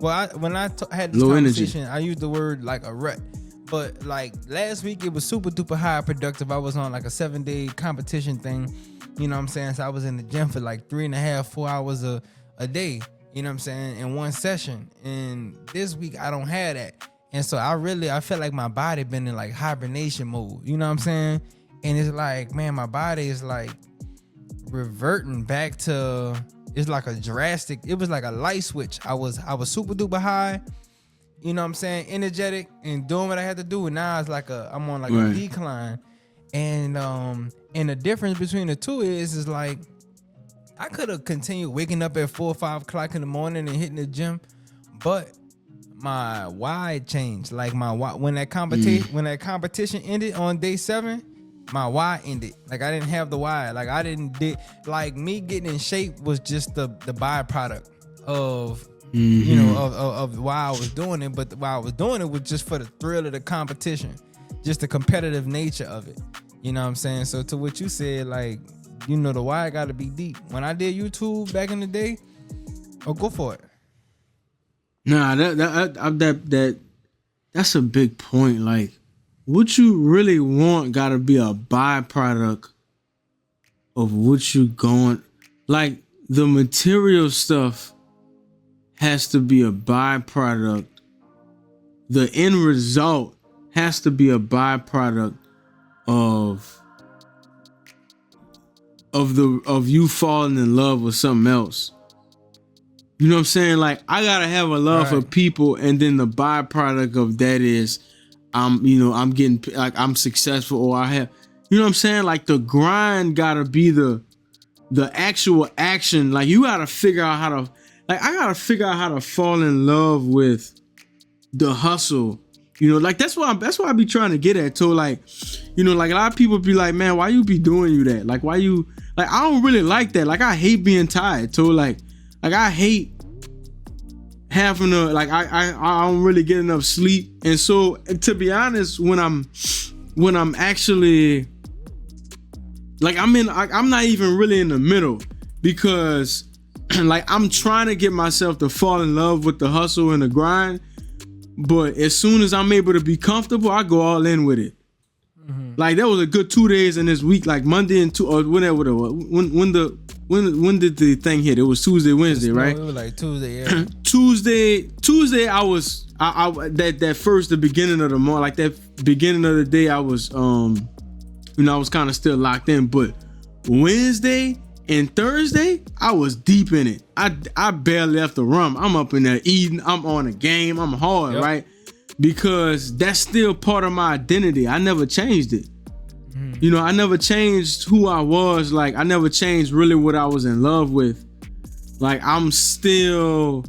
Well, when I had this low conversation, energy. I used the word like a rut. But like last week, it was super duper high productive. I was on like a 7-day competition thing. You know what I'm saying? So I was in the gym for like 3.5, 4 hours a day. You know what I'm saying? In one session. And this week I don't have that. And so I feel like my body been in like hibernation mode. You know what I'm saying? And it's like, man, my body is like reverting back to, it's like a drastic, it was like a light switch. I was super duper high, you know what I'm saying, energetic and doing what I had to do. And now it's like I'm on like a decline. And the difference between the two is like, I could have continued waking up at 4 or 5 o'clock in the morning and hitting the gym, but my why changed. Like my why, when that competition ended on day 7, my why ended. Like I didn't have the why. Like like me getting in shape was just the byproduct of You know, of why I was doing it, but why I was doing it was just for the thrill of the competition, just the competitive nature of it. You know what I'm saying? So to what you said, like, you know, the why got to be deep. When I did YouTube back in the day, go for it. Nah, that's a big point. Like, what you really want got to be a byproduct of what you going. Like, the material stuff has to be a byproduct. The end result has to be a byproduct of you falling in love with something else. You know what I'm saying? Like, I gotta have a love for people, and then the byproduct of that is I'm getting, like, I'm successful, or I have, you know what I'm saying? Like, the grind gotta be the actual action. Like, you gotta figure out how to, like, I gotta figure out how to fall in love with the hustle. You know, like, that's what I be trying to get at too. Like, you know, like, a lot of people be like, man, why you be doing you that? Like, why you, like, I don't really like that. Like, I hate being tired too. Like I hate having to, like, I don't really get enough sleep. And so, to be honest, when I'm actually, like, I'm not even really in the middle, because like, I'm trying to get myself to fall in love with the hustle and the grind. But as soon as I'm able to be comfortable, I go all in with it. Like, that was a good 2 days in this week, like Monday and or whenever. When did the thing hit? It was Tuesday, Wednesday, right? It was like Tuesday, yeah. Tuesday, I was that first, the beginning of the month, like that beginning of the day, I was I was kind of still locked in. But Wednesday and Thursday, I was deep in it. I barely left the room. I'm up in there eating. I'm on a game. I'm hard, right? Because that's still part of my identity. I never changed it. You know, I never changed who I was. Like, I never changed really what I was in love with. Like, I still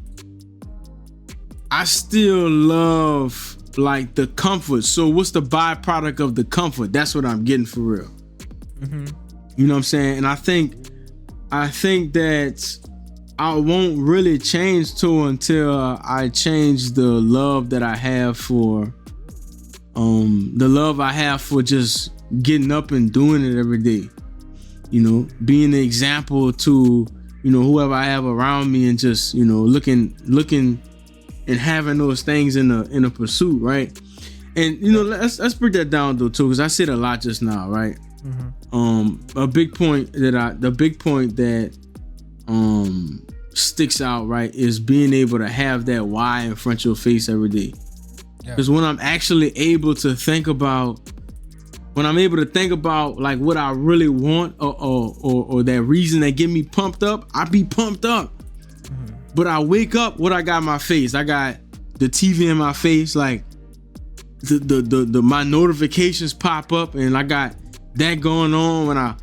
love, like, the comfort. So what's the byproduct of the comfort? That's what I'm getting for real. You know what I'm saying? And I think that I won't really change until I change the love that I have for just getting up and doing it every day. You know, being an example to, you know, whoever I have around me, and just, you know, looking and having those things in a pursuit, right? And, you know, let's break that down though too, because I said a lot just now, right? The big point that sticks out, right, is being able to have that why in front of your face every day. Because when I'm actually able to think about, like, what I really want, or that reason that get me pumped up, I be pumped up. But I wake up, what I got in my face? I got the TV in my face, like the my notifications pop up, and I got that going on when I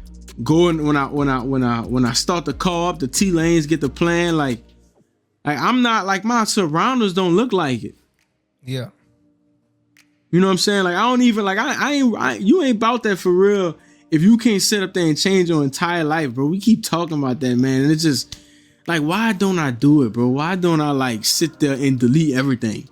go in, when I start the car up, the T lanes get the plan. Like I'm not, like, my surroundings don't look like it. Yeah. You know what I'm saying? Like, I don't even, like, you ain't about that for real if you can't sit up there and change your entire life, bro. We keep talking about that, man, and it's just like, why don't I do it, bro? Why don't I, like, sit there and delete everything?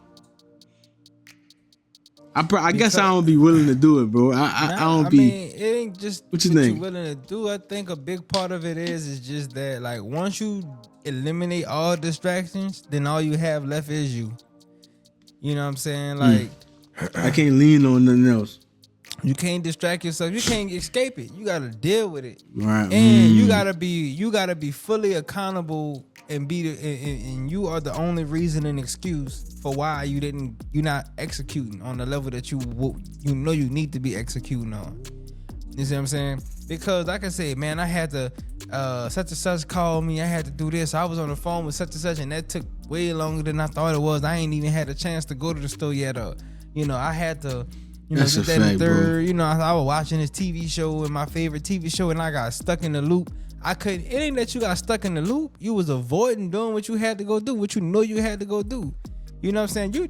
I guess I don't be willing to do it, bro. I mean, it ain't just what you think you're willing to do. I think a big part of it is just that, like, once you eliminate all distractions, then all you have left is you. You know what I'm saying? Like, I can't lean on nothing else. You can't distract yourself. You can't escape it. You gotta deal with it. Right. And you gotta be fully accountable, and and you are the only reason and excuse for why you're not executing on the level that you know you need to be executing on. You see what I'm saying? Because I can say, man, I had to such and such called me. I had to do this. I was on the phone with such and such, and that took way longer than I thought it was. I ain't even had a chance to go to the store yet. You know, I had to. You know, that's a fact, bro. You know, I was watching this TV show, and my favorite TV show, and I got stuck in the loop. It ain't that you got stuck in the loop. You was avoiding doing what you had to go do, what you know you had to go do. You know what I'm saying? You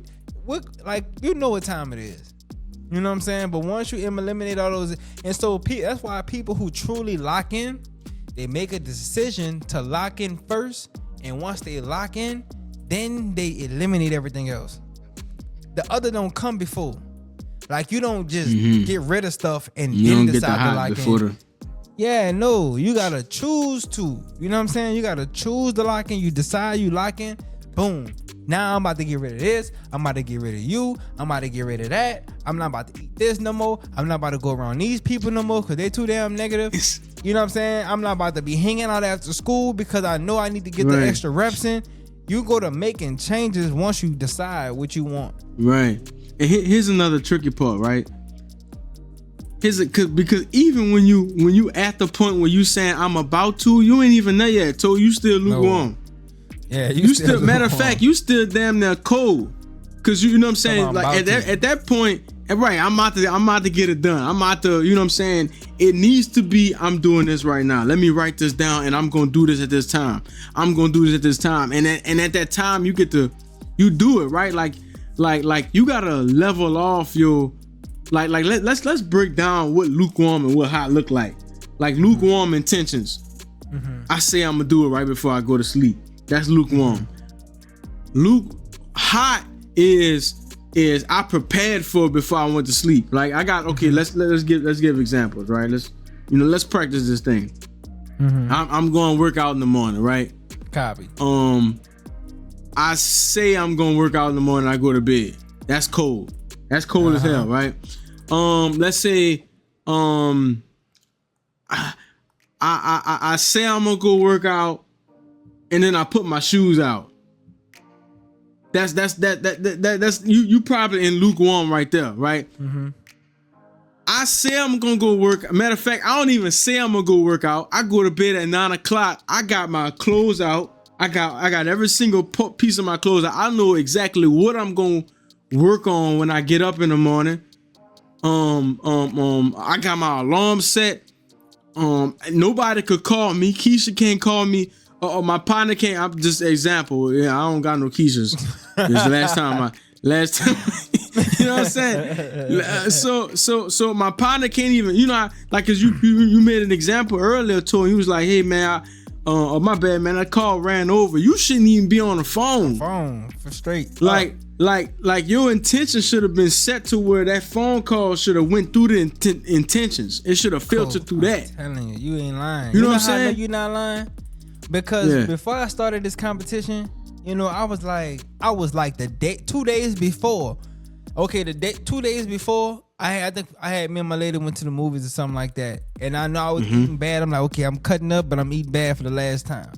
know what time it is. You know what I'm saying? But once you eliminate all those, and so that's why people who truly lock in, they make a decision to lock in first, and once they lock in, then they eliminate everything else. The other don't come before. Like, you don't just get rid of stuff and you then don't decide get the to lock in. Yeah, no, you gotta choose to. You know what I'm saying? You gotta choose to lock in. You decide you lock in. Boom. Now I'm about to get rid of this. I'm about to get rid of you. I'm about to get rid of that. I'm not about to eat this no more. I'm not about to go around these people no more because they too damn negative. You know what I'm saying? I'm not about to be hanging out after school because I know I need to get the extra reps in. You go to making changes once you decide what you want. Right. And here's another tricky part, right? Because even when you at the point where you saying I'm about to, you ain't even there yet. So you still lukewarm. No. Yeah, you still matter of fact, you still damn near cold. Cause you know what I'm saying? Like at that point, right, I'm about to get it done. I'm about to, you know what I'm saying? It needs to be, I'm doing this right now. Let me write this down and I'm gonna do this at this time. I'm gonna do this at this time. And at that time you do it, right? Like you gotta level off your let's break down what lukewarm and what hot look like. Like lukewarm intentions. I say I'm gonna do it right before I go to sleep. That's lukewarm. Hot is I prepared for it before I went to sleep. Like I got let's give examples, right? Let's practice this thing. I'm going to work out in the morning, right? Copy. I say I'm going to work out in the morning. I go to bed. That's cold. That's cold as hell, right? Let's say I say I'm gonna go work out, and then I put my shoes out. That's you probably in lukewarm right there, right? I say I'm gonna go work. Matter of fact, I don't even say I'm gonna go work out. I go to bed at 9:00. I got my clothes out. I got every single piece of my clothes out. I know exactly what I'm gonna work on when I get up in the morning. I got my alarm set. Nobody could call me. Keisha can't call me. My partner can't. I'm just example. Yeah, I don't got no Keishas. This last time, you know what I'm saying? So my partner can't even. Cause you made an example earlier to him. He was like, hey man, my bad man, that call ran over. You shouldn't even be on the phone. For straight. Like your intention should have been set to where that phone call should have went through the intentions. It should have filtered through that. I'm telling you, you ain't lying. You know what I'm saying? You're not lying. Because before I started this competition, I was like the day 2 days before. Okay, 2 days before, I had me and my lady went to the movies or something like that. And I know I was eating bad. I'm like, okay, I'm cutting up, but I'm eating bad for the last time.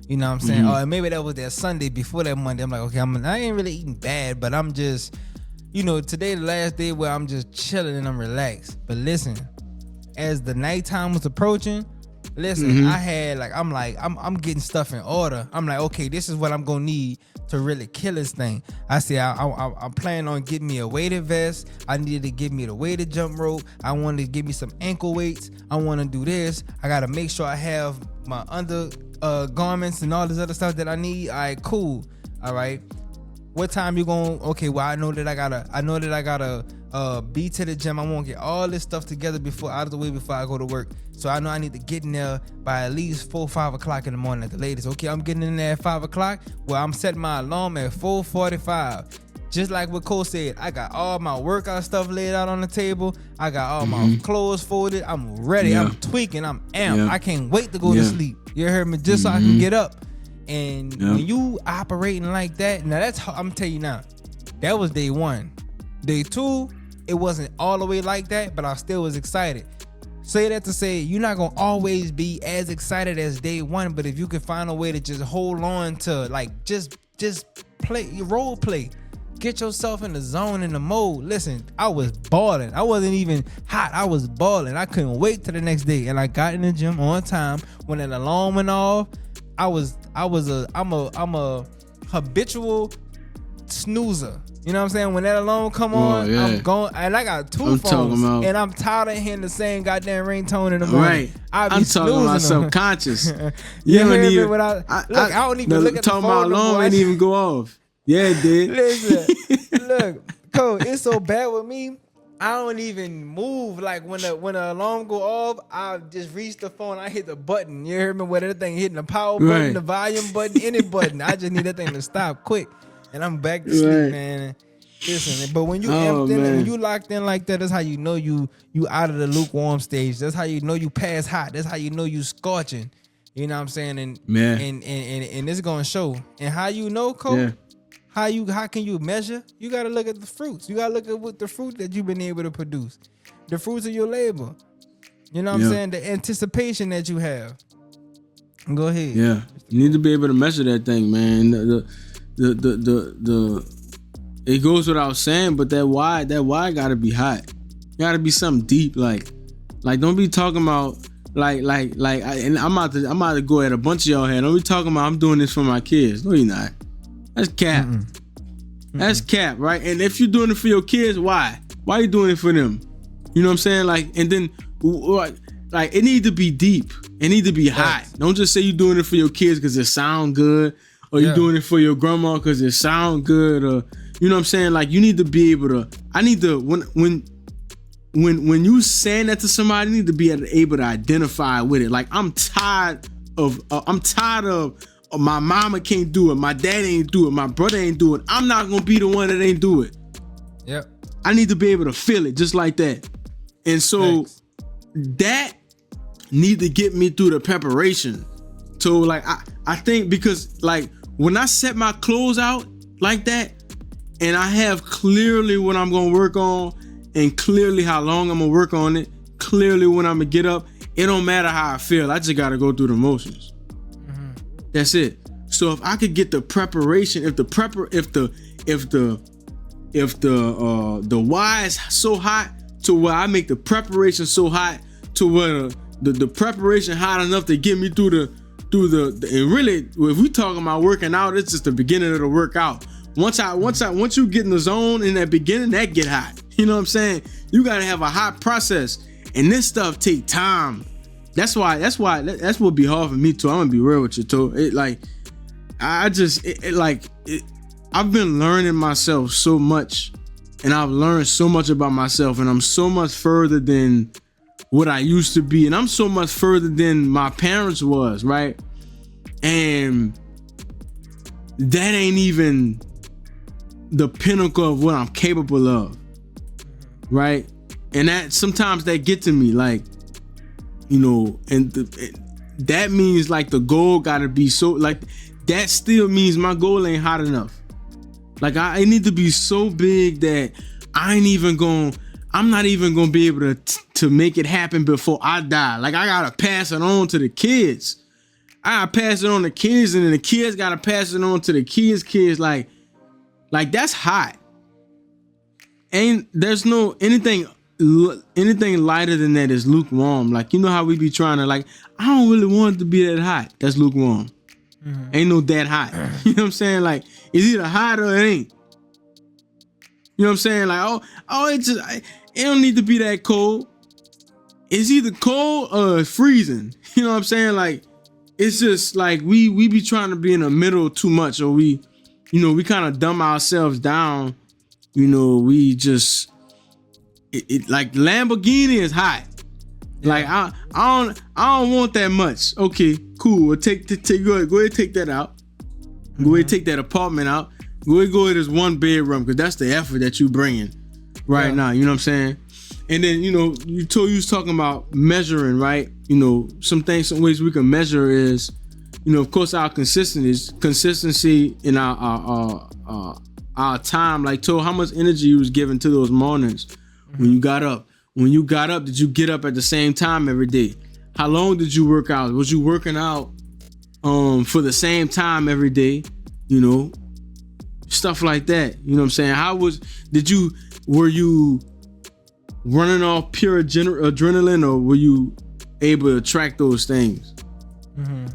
You know what I'm saying? Or maybe that was that Sunday before that Monday. I'm like, okay, I ain't really eating bad, but I'm just, today the last day where I'm just chilling and I'm relaxed. But listen, as the nighttime was approaching, I had I'm getting stuff in order. I'm like, okay, this is what I'm gonna need to really kill this thing. I said I'm planning on getting me a weighted vest. I needed to get me the weighted jump rope. I wanted to get me some ankle weights. I want to do this. I gotta make sure I have my garments and all this other stuff that I need. All right, cool. All right, what time you going? Okay, well I know that I gotta be to the gym. I want to get all this stuff together out of the way before I go to work. So I know I need to get in there by at least 4-5 o'clock in the morning at the latest. Okay, I'm getting in there at 5 o'clock. Well, I'm setting my alarm at 4:45. Just like what Cole said, I got all my workout stuff laid out on the table. I got all my clothes folded. I'm ready. I'm tweaking. I'm amped. I can't wait to go to sleep. You heard me? Just so I can get up. And when you operating like that, now that's how I'm telling you now. That was day 1. Day 2, it wasn't all the way like that, but I still was excited. Say that to say you're not gonna always be as excited as day 1, but if you can find a way to just hold on to just play role play. Get yourself in the zone, in the mode. Listen, I was balling. I wasn't even hot. I was balling. I couldn't wait till the next day. And I got in the gym on time. When that alarm went off, I'm a habitual snoozer. You know what I'm saying? When that alarm come on, I'm going, and I got 2 phones, and I'm tired of hearing the same goddamn ringtone in the morning. Right. I'm talking about subconscious. You don't even, I don't even look at the phone. Talking about alarm ain't even go off. Yeah, it did. Listen, look, Cole, it's so bad with me. I don't even move. Like when the alarm go off, I just reach the phone. I hit the button. You heard me? Whether that thing hitting the power button, the volume button, any button. I just need that thing to stop quick, and I'm back to sleep, man. Listen, but when you when you locked in like that, that's how you know you out of the lukewarm stage. That's how you know you pass hot. That's how you know you scorching. You know what I'm saying? And it's gonna show. And how you know, Cole? Yeah. How can you measure? You gotta look at the fruits. You gotta look at what the fruit that you've been able to produce, the fruits of your labor. You know what I'm saying? The anticipation that you have. Go ahead. Yeah, you need to be able to measure that thing, man. It goes without saying, but that why gotta be hot. Gotta be something deep, like don't be talking about and I'm about to go at a bunch of y'all head. Don't be talking about I'm doing this for my kids. No, you're not. That's cap. That's cap, right? And if you're doing it for your kids, why? Why are you doing it for them? You know what I'm saying? Like, and then, like, it need to be deep. It need to be hot. Don't just say you're doing it for your kids because it sound good, or you're doing it for your grandma because it sound good, or you know what I'm saying? Like, you need to be able to. I need to when you saying that to somebody, you need to be able to identify with it. Like, I'm tired of my mama can't do it, my dad ain't do it, my brother ain't do it. I'm not gonna be the one that ain't do it. Yep. I need to be able to feel it just like that. And so that need to get me through the preparation. So like I think because like when I set my clothes out like that, and I have clearly what I'm gonna work on, and clearly how long I'm gonna work on it, clearly when I'm gonna get up, it don't matter how I feel. I just gotta go through the motions. That's it. So if I could get the preparation, if the why is so hot to where I make the preparation so hot to where the preparation hot enough to get me through the and really if we talking about working out, it's just the beginning of the workout. Once you get in the zone in that beginning, that get hot. You know what I'm saying? You gotta have a hot process, and this stuff take time. That's what be hard for me too. I'm gonna be real with you too. I've been learning myself so much, and I've learned so much about myself, and I'm so much further than what I used to be, and I'm so much further than my parents was, right? And that ain't even the pinnacle of what I'm capable of, right? And that sometimes that get to me, like, you know, and that means like the goal gotta be so, like, that still means my goal ain't hot enough. Like, I need to be so big that I'm not even gonna be able to make it happen before I die. Like, I gotta pass it on to the kids. I gotta pass it on to kids, and then the kids gotta pass it on to the kids. Like that's hot. Ain't there's no anything lighter than that is lukewarm. Like, you know how we be trying to, like, I don't really want it to be that hot. That's lukewarm. Ain't no that hot. You know what I'm saying? Like, it's either hot or it ain't. You know what I'm saying? Like, it don't need to be that cold. It's either cold or it's freezing. You know what I'm saying? Like, it's just like we be trying to be in the middle too much, or we kind of dumb ourselves down. You know, we just like Lamborghini is hot. Like, I don't want that much. Okay, cool. Well, go ahead, take that out. Go ahead, take that apartment out. Go ahead, this one bedroom, because that's the effort that you bringing right now. You know what I'm saying? And then, you know, you was talking about measuring, right? You know, some ways we can measure is, you know, of course, our consistency in our time. Like, how much energy you was giving to those mornings when you got up. When you got up, did you get up at the same time every day? How long did you work out? Was you working out for the same time every day? You know, stuff like that. You know what I'm saying? Were you running off pure adrenaline, or were you able to track those things? Man,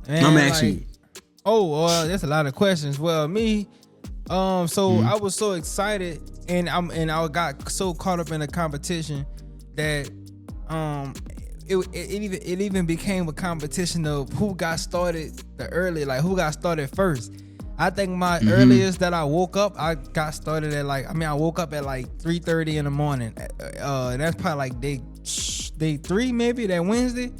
I'm asking you. Oh, well, that's a lot of questions. Well, me, I was so excited, and I got so caught up in the competition that it even became a competition of who got started who got started first. I think my earliest that I woke up, I got started at I woke up at like 3:30 in the morning. That's probably like day 3 maybe, that Wednesday.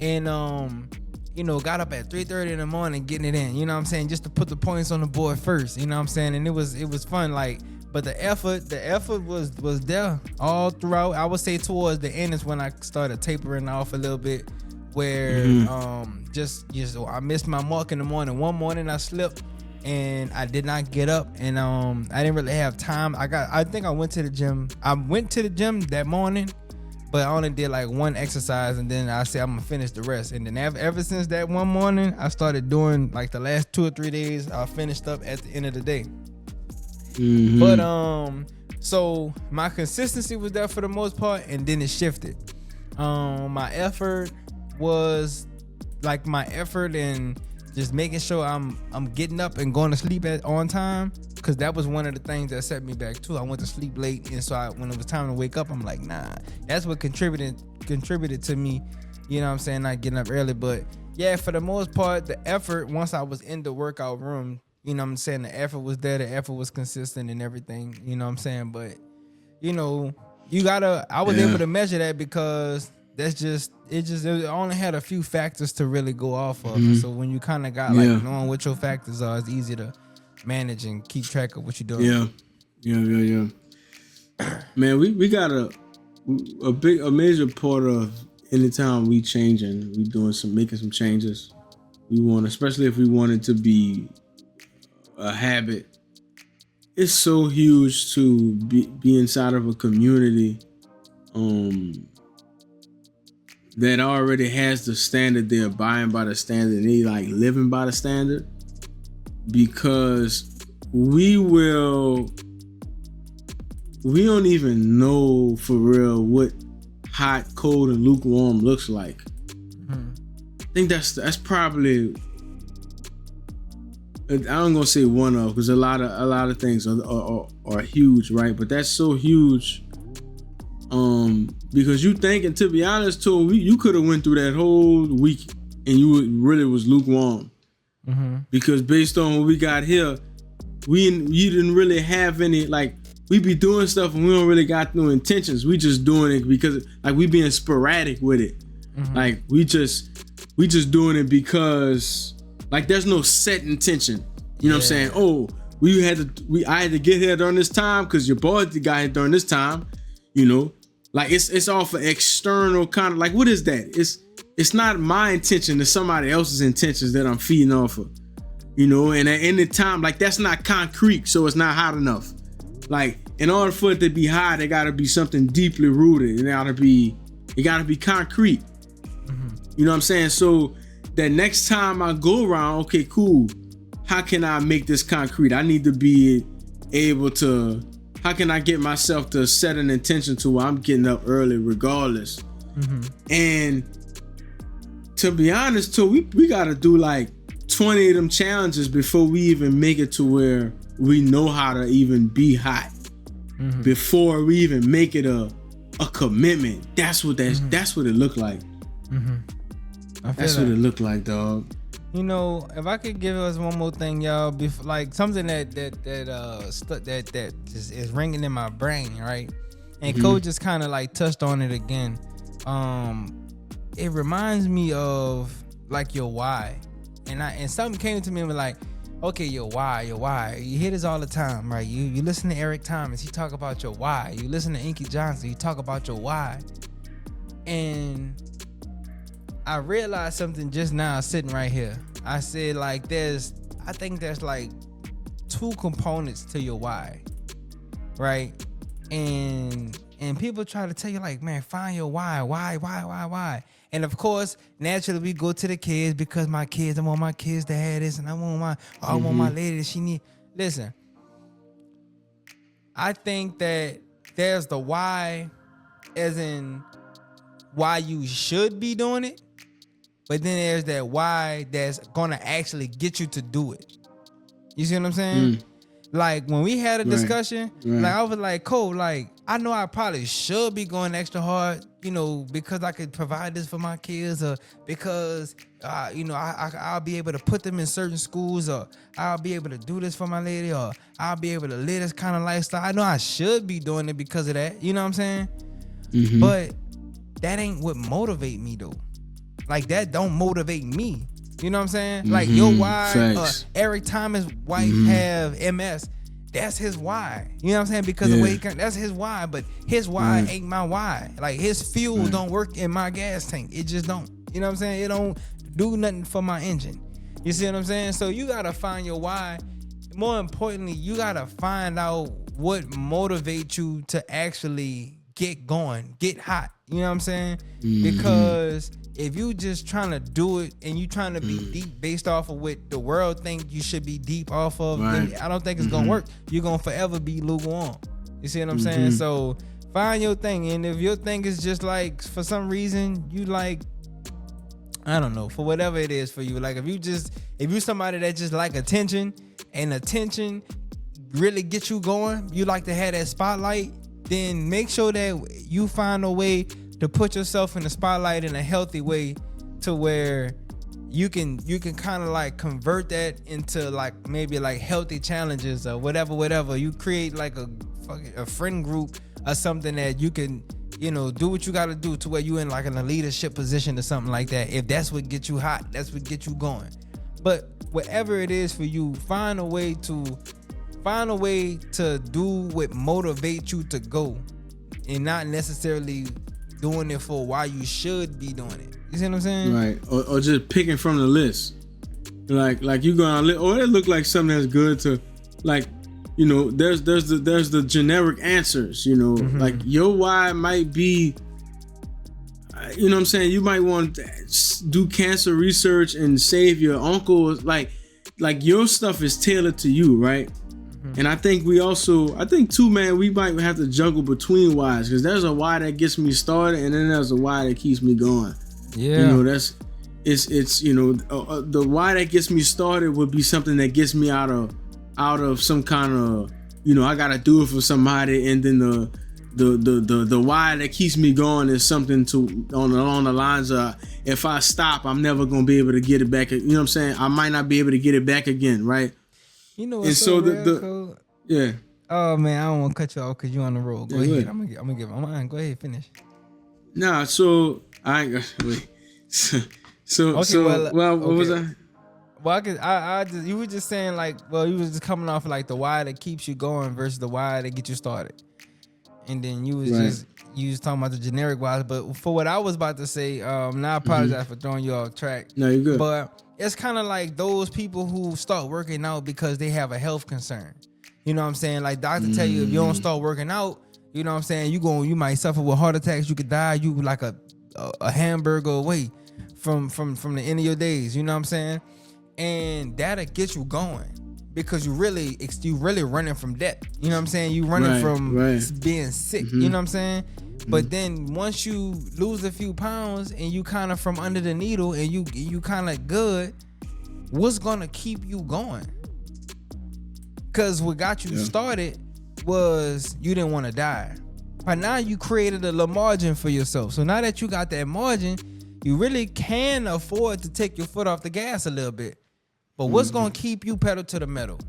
And got up at 3:30 in the morning getting it in, you know what I'm saying, just to put the points on the board first, you know what I'm saying. And it was fun, like, but the effort was there all throughout. I would say towards the end is when I started tapering off a little bit, where I missed my mark in the morning. One morning I slipped and I did not get up, and I didn't really have time. I think I went to the gym. I went to the gym that morning, but I only did like one exercise, and then I said I'm gonna finish the rest. And then ever since that one morning, I started doing, like, the last 2 or 3 days, I finished up at the end of the day. But so my consistency was there for the most part, and then it shifted. My effort and just making sure I'm getting up and going to sleep on time, because that was one of the things that set me back too. I went to sleep late, and so when it was time to wake up, I'm like, nah. That's what contributed to me, you know what I'm saying, not getting up early. But yeah, for the most part, the effort, once I was in the workout room, you know what I'm saying, the effort was there, the effort was consistent and everything, you know what I'm saying. But I was able to measure that, because it only had a few factors to really go off of. So when you kind of got like knowing what your factors are, it's easy to manage and keep track of what you're doing. Yeah. Man, we got a major part of anytime we changing, we making some changes. We want, especially if we want it to be a habit. It's so huge to be inside of a community that already has the standard. They're abiding by the standard, and they like living by the standard, because we don't even know for real what hot, cold, and lukewarm looks like. I think that's probably, I'm gonna say one of, because a lot of things are huge, right? But that's so huge, because you think, and to be honest, too, you could have went through that whole week and you really was lukewarm, because based on what we got here, you didn't really have any, like, we be doing stuff and we don't really got no intentions. We just doing it because, like, we being sporadic with it. Like we just doing it because, like, there's no set intention. You know what I'm saying? Oh, I had to get here during this time because your boy got here during this time. You know, like it's all for external kind of, like, what is that? It's not my intention, it's somebody else's intentions that I'm feeding off of. You know, and at any time, like, that's not concrete, so it's not hot enough. Like, in order for it to be hot, it gotta be something deeply rooted. It gotta be concrete. You know what I'm saying? So that next time I go around, okay, cool. How can I make this concrete? I need to be able to, how can I get myself to set an intention to where I'm getting up early regardless? And to be honest, too, we gotta do like 20 of them challenges before we even make it to where we know how to even be hot. Before we even make it a commitment. That's what it looked like. That's what it looked like, dog. You know, if I could give us one more thing, y'all, like something that just is ringing in my brain, right? And Coach just kind of like touched on it again. It reminds me of like your why, and something came to me and was like, okay, your why. You hear this all the time, right? You listen to Eric Thomas, he talk about your why. You listen to Inky Johnson, he talk about your why. And I realized something just now sitting right here. I said, like, I think there's like 2 components to your why, right? And people try to tell you, like, man, find your why. And of course, naturally we go to the kids, because my kids, I want my kids to have this, and I want my lady that she need. Listen, I think that there's the why, as in why you should be doing it, but then there's that why that's gonna actually get you to do it. You see what I'm saying? Like when we had a discussion, like I was like, Cole, like I know I probably should be going extra hard, you know, because I could provide this for my kids, or because you know, I'll be able to put them in certain schools, or I'll be able to do this for my lady, or I'll be able to live this kind of lifestyle. I know I should be doing it because of that, you know what I'm saying? Mm-hmm. But that ain't what motivate me though. Like that don't motivate me. You know what I'm saying? Mm-hmm. Like your why, Eric Thomas' wife have MS. That's his why. You know what I'm saying? Because the way that's his why, but his why ain't my why. Like his fuel don't work in my gas tank. It just don't. You know what I'm saying? It don't do nothing for my engine. You see what I'm saying? So you gotta find your why. More importantly, you gotta find out what motivates you to actually get going, get hot. You know what I'm saying? Because if you just trying to do it and you trying to be deep based off of what the world think you should be deep off of, then I don't think it's gonna work. You're gonna forever be lukewarm. You see what I'm saying? So find your thing, and if your thing is just like for some reason you like, I don't know, for whatever it is for you, like if you somebody that just like attention, and attention really get you going, you like to have that spotlight, then make sure that you find a way to put yourself in the spotlight in a healthy way, to where you can kind of like convert that into like maybe like healthy challenges or whatever. You create like a friend group or something that you can, you know, do what you got to do to where you in like in a leadership position or something like that. If that's what gets you hot, that's what gets you going. But whatever it is for you, find a way to do what motivates you to go, and not necessarily doing it for why you should be doing it. You see what I'm saying? Right. Or just picking from the list. Like you go on, or it look like something that's good to, like, you know, there's the generic answers, you know, like your why might be, you know what I'm saying? You might want to do cancer research and save your uncle. Like your stuff is tailored to you, right? And I think too, man, we might have to juggle between whys, because there's a why that gets me started, and then there's a why that keeps me going. Yeah, you know, it's you know, the why that gets me started would be something that gets me out of some kind of, you know, I gotta do it for somebody, and then the why that keeps me going is something along the lines of, if I stop, I'm never gonna be able to get it back. You know what I'm saying? I might not be able to get it back again, right? You know what's yeah. Oh man, I don't want to cut you off because you on the road. Go ahead. I'm gonna give mine. Go ahead, finish. Nah, so I ain't gonna wait. What was I? Well, I just, you were just saying like, well, you was just coming off like the why that keeps you going versus the why that get you started, and then you was talking about the generic why. But for what I was about to say, now I apologize for throwing you off track. No, you're good. But it's kind of like those people who start working out because they have a health concern. You know what I'm saying? Like doctor tell you, if you don't start working out, you know what I'm saying, you might suffer with heart attacks. You could die. You like a hamburger away from the end of your days. You know what I'm saying? And that'll get you going, because you really running from debt. You know what I'm saying? You running from being sick. You know what I'm saying? But then once you lose a few pounds and you kind of from under the needle and you kind of good, what's gonna keep you going? Because what got you started was you didn't want to die. But now you created a little margin for yourself. So now that you got that margin, you really can afford to take your foot off the gas a little bit. But what's gonna keep you pedal to the metal?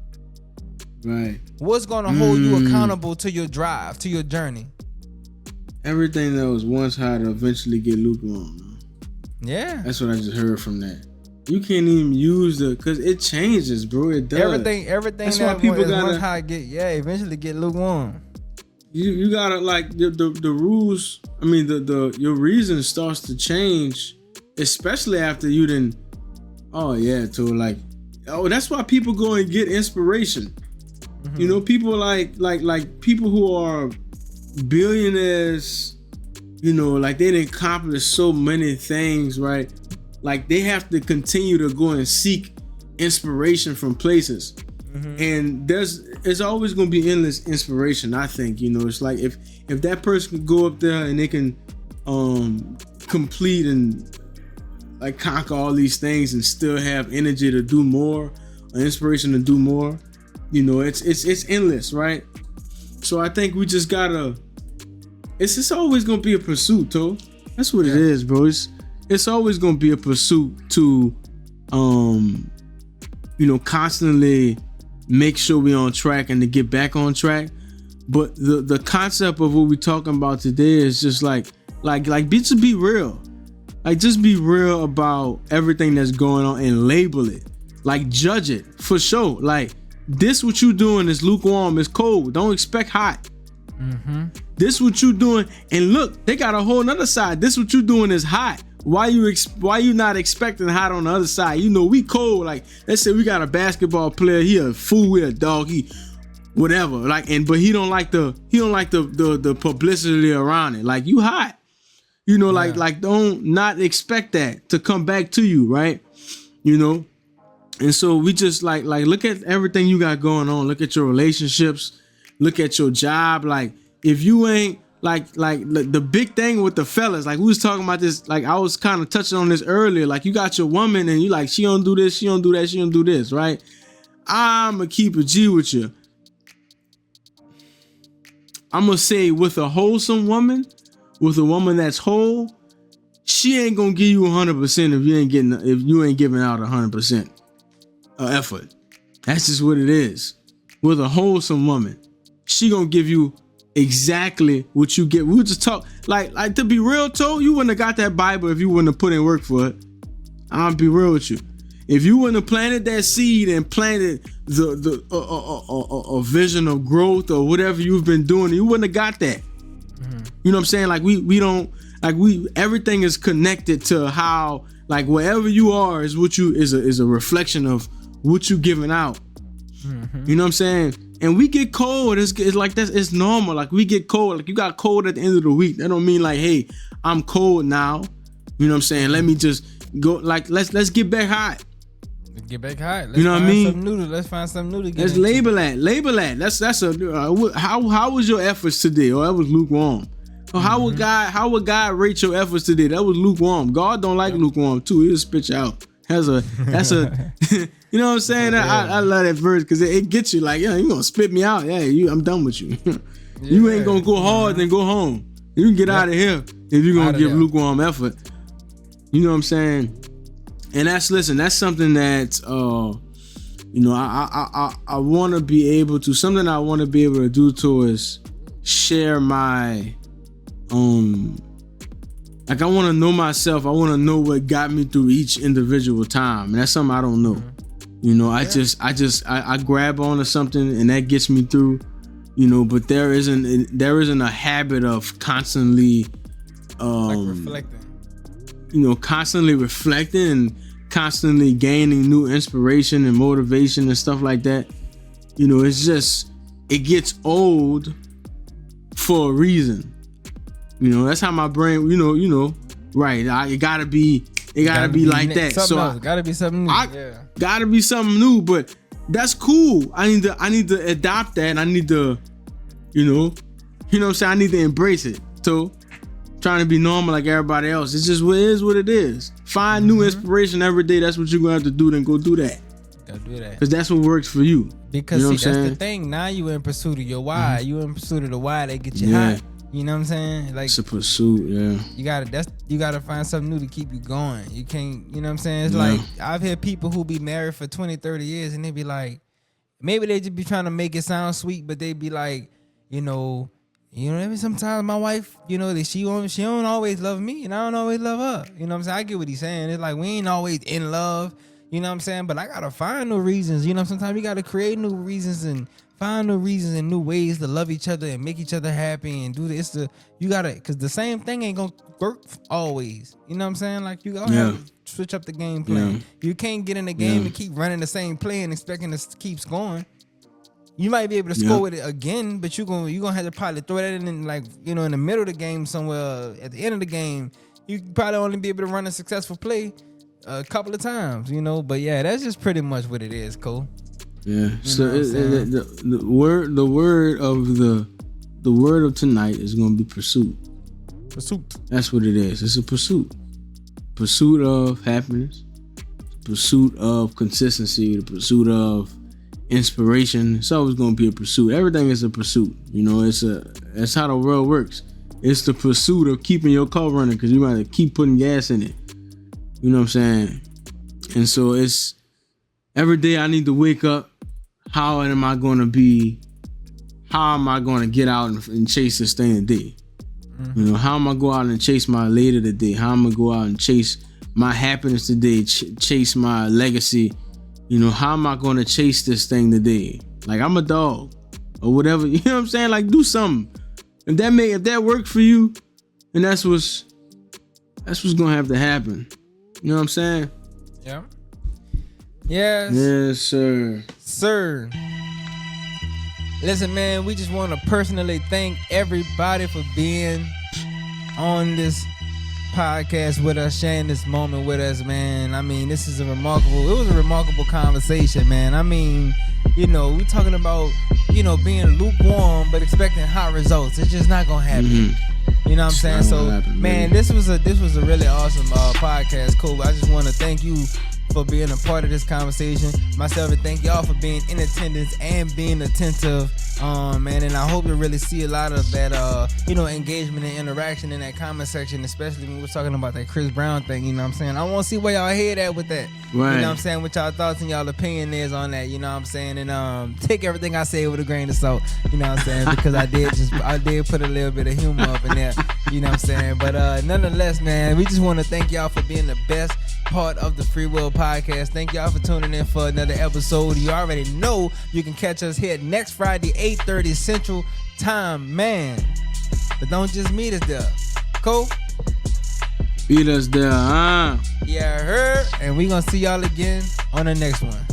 Right. What's gonna hold you accountable to your drive, to your journey? Everything that was once hot will eventually get lukewarm. Man. Yeah. That's what I just heard from that. You can't even use because it changes, bro. It does. Everything that's that why people once hot eventually get lukewarm. You gotta like the rules. I mean your reason starts to change, especially after you didn't. Oh yeah, that's why people go and get inspiration. You know, people like people who are billionaires, you know, like they didn't accomplish so many things, right? Like they have to continue to go and seek inspiration from places. And there's always going to be endless inspiration, I think. You know, it's like if that person can go up there and they can complete and like conquer all these things and still have energy to do more, or inspiration to do more, You know, it's endless, right? So I think we just gotta. It's just always gonna be a pursuit, too. That's what it is, bro. It's always gonna be a pursuit to, you know, constantly make sure we're on track and to get back on track. But the concept of what we're talking about today is just like just be real. Like, just be real about everything that's going on and label it. Like, judge it for sure. Like, this what you doing is lukewarm, it's cold. Don't expect hot. This what you doing, and look, they got a whole nother side. This what you doing is hot. Why you not expecting hot on the other side? You know, we cold. Like, let's say we got a basketball player, he a fool, we a dog, he whatever. Like, but he don't like the publicity around it. Like, you hot. You know, like don't not expect that to come back to you, right? You know? And so we just like look at everything you got going on. Look at your relationships. Look at your job. Like, if you ain't like the big thing with the fellas, like we was talking about this, like I was kind of touching on this earlier. Like, you got your woman and you like, she don't do this, she don't do that, she don't do this, right? I'ma keep a G with you. I'm gonna say, with a wholesome woman, with a woman that's whole, she ain't gonna give you 100% if you ain't giving out 100% effort. That's just what it is. With a wholesome woman, she gonna give you exactly what you get. We just talk like to be real, too. You wouldn't have got that Bible if you wouldn't have put in work for it. I'll be real with you. If you wouldn't have planted that seed and planted a vision of growth or whatever you've been doing, you wouldn't have got that. You know what I'm saying? Like, we don't, like, everything is connected to how, like, wherever you are is what you is a reflection of what you giving out. You know what I'm saying? And we get cold. It's like that. It's normal. Like, we get cold. Like, you got cold at the end of the week. That don't mean like, hey, I'm cold now. You know what I'm saying? Let me just go. Like, let's get back hot. Get back hot. You know what I mean? Let's find something new to get Let's into. label that. That's how was your efforts today? Oh, that was lukewarm. Or how would God rate your efforts today? That was lukewarm. God don't like lukewarm too. He'll spit you out. That's a you know what I'm saying? I love that verse because it gets you like, yeah, you gonna spit me out. Yeah, I'm done with you. You ain't gonna go hard then go home. You can get out of here if you're gonna give lukewarm effort. You know what I'm saying? And that's something that you know, I want to be able to, something I want to be able to do towards share my like, I want to know myself. I want to know what got me through each individual time, and that's something I don't know. You know, I grab onto something and that gets me through. You know, but there isn't a habit of constantly like reflecting. You know, constantly reflecting and constantly gaining new inspiration and motivation and stuff like that. You know, it's just, it gets old for a reason. You know, that's how my brain, you know, right. It gotta be like that. So gotta be something new. Gotta be something new, but that's cool. I need to adopt that. I need to, you know what I'm saying? I need to embrace it. So trying to be normal like everybody else. It's just what it is. Find new inspiration every day. That's what you're gonna have to do. Then go do that. Gotta do that. Because that's what works for you. Because you know that's the thing. Now you in pursuit of your why. You in pursuit of the why that get you hot. You know what I'm saying? Like, it's a pursuit, You gotta find something new to keep you going. You can't, you know what I'm saying? It's like, I've heard people who be married for 20, 30 years and they be like, maybe they just be trying to make it sound sweet, but they be like, you know, maybe sometimes my wife, you know, that she don't always love me and I don't always love her. You know what I'm saying? I get what he's saying. It's like, we ain't always in love, you know what I'm saying? But I gotta find new reasons. You know, sometimes you gotta create new reasons and find new reasons and new ways to love each other and make each other happy and do this. You gotta, because the same thing ain't gonna work always. You know what I'm saying? Like, you gotta have to switch up the game plan. You can't get in the game and keep running the same play and expecting to keep scoring. You might be able to score with it again, but you're gonna have to probably throw that in, like, you know, in the middle of the game somewhere. At the end of the game, you probably only be able to run a successful play a couple of times, you know. But yeah, that's just pretty much what it is, Cole. Yeah. So the word of tonight is gonna be pursuit. Pursuit. That's what it is. It's a pursuit. Pursuit of happiness. Pursuit of consistency. The pursuit of inspiration. It's always gonna be a pursuit. Everything is a pursuit. You know, that's how the world works. It's the pursuit of keeping your car running because you gotta keep putting gas in it. You know what I'm saying? And so it's every day I need to wake up. How am I gonna get out and chase this thing today? You know, how am I go out and chase my later today? How am I go out and chase my happiness today? Chase my legacy? You know, how am I going to chase this thing today? Like, I'm a dog or whatever. You know what I'm saying? Like, do something. If that worked for you, and that's what's going to have to happen. You know what I'm saying? Yeah. Yes. Yes, sir. Sir. Listen, man, we just want to personally thank everybody for being on this podcast with us, sharing this moment with us, man. I mean, it was a remarkable conversation, man. I mean, you know, we talking about, you know, being lukewarm but expecting hot results. It's just not gonna happen. You know what I'm saying? So, man, this was a really awesome podcast. Cool. I just want to thank you for being a part of this conversation. Myself, and thank y'all for being in attendance and being attentive, man. And I hope to really see a lot of that, engagement and interaction in that comment section, especially when we're talking about that Chris Brown thing. You know what I'm saying? I want to see where y'all head at with that. Right. You know what I'm saying? What y'all thoughts and y'all opinion is on that. You know what I'm saying? And take everything I say with a grain of salt. You know what I'm saying? Because I did put a little bit of humor up in there. You know what I'm saying? But nonetheless, man, we just want to thank y'all for being the best part of the FreeWill podcast. Thank y'all for tuning in for another episode. You already know you can catch us here next Friday, 8:30 Central Time, man. But don't just meet us there. Cool? Meet us there, huh? Yeah, heard. And we gonna see y'all again on the next one.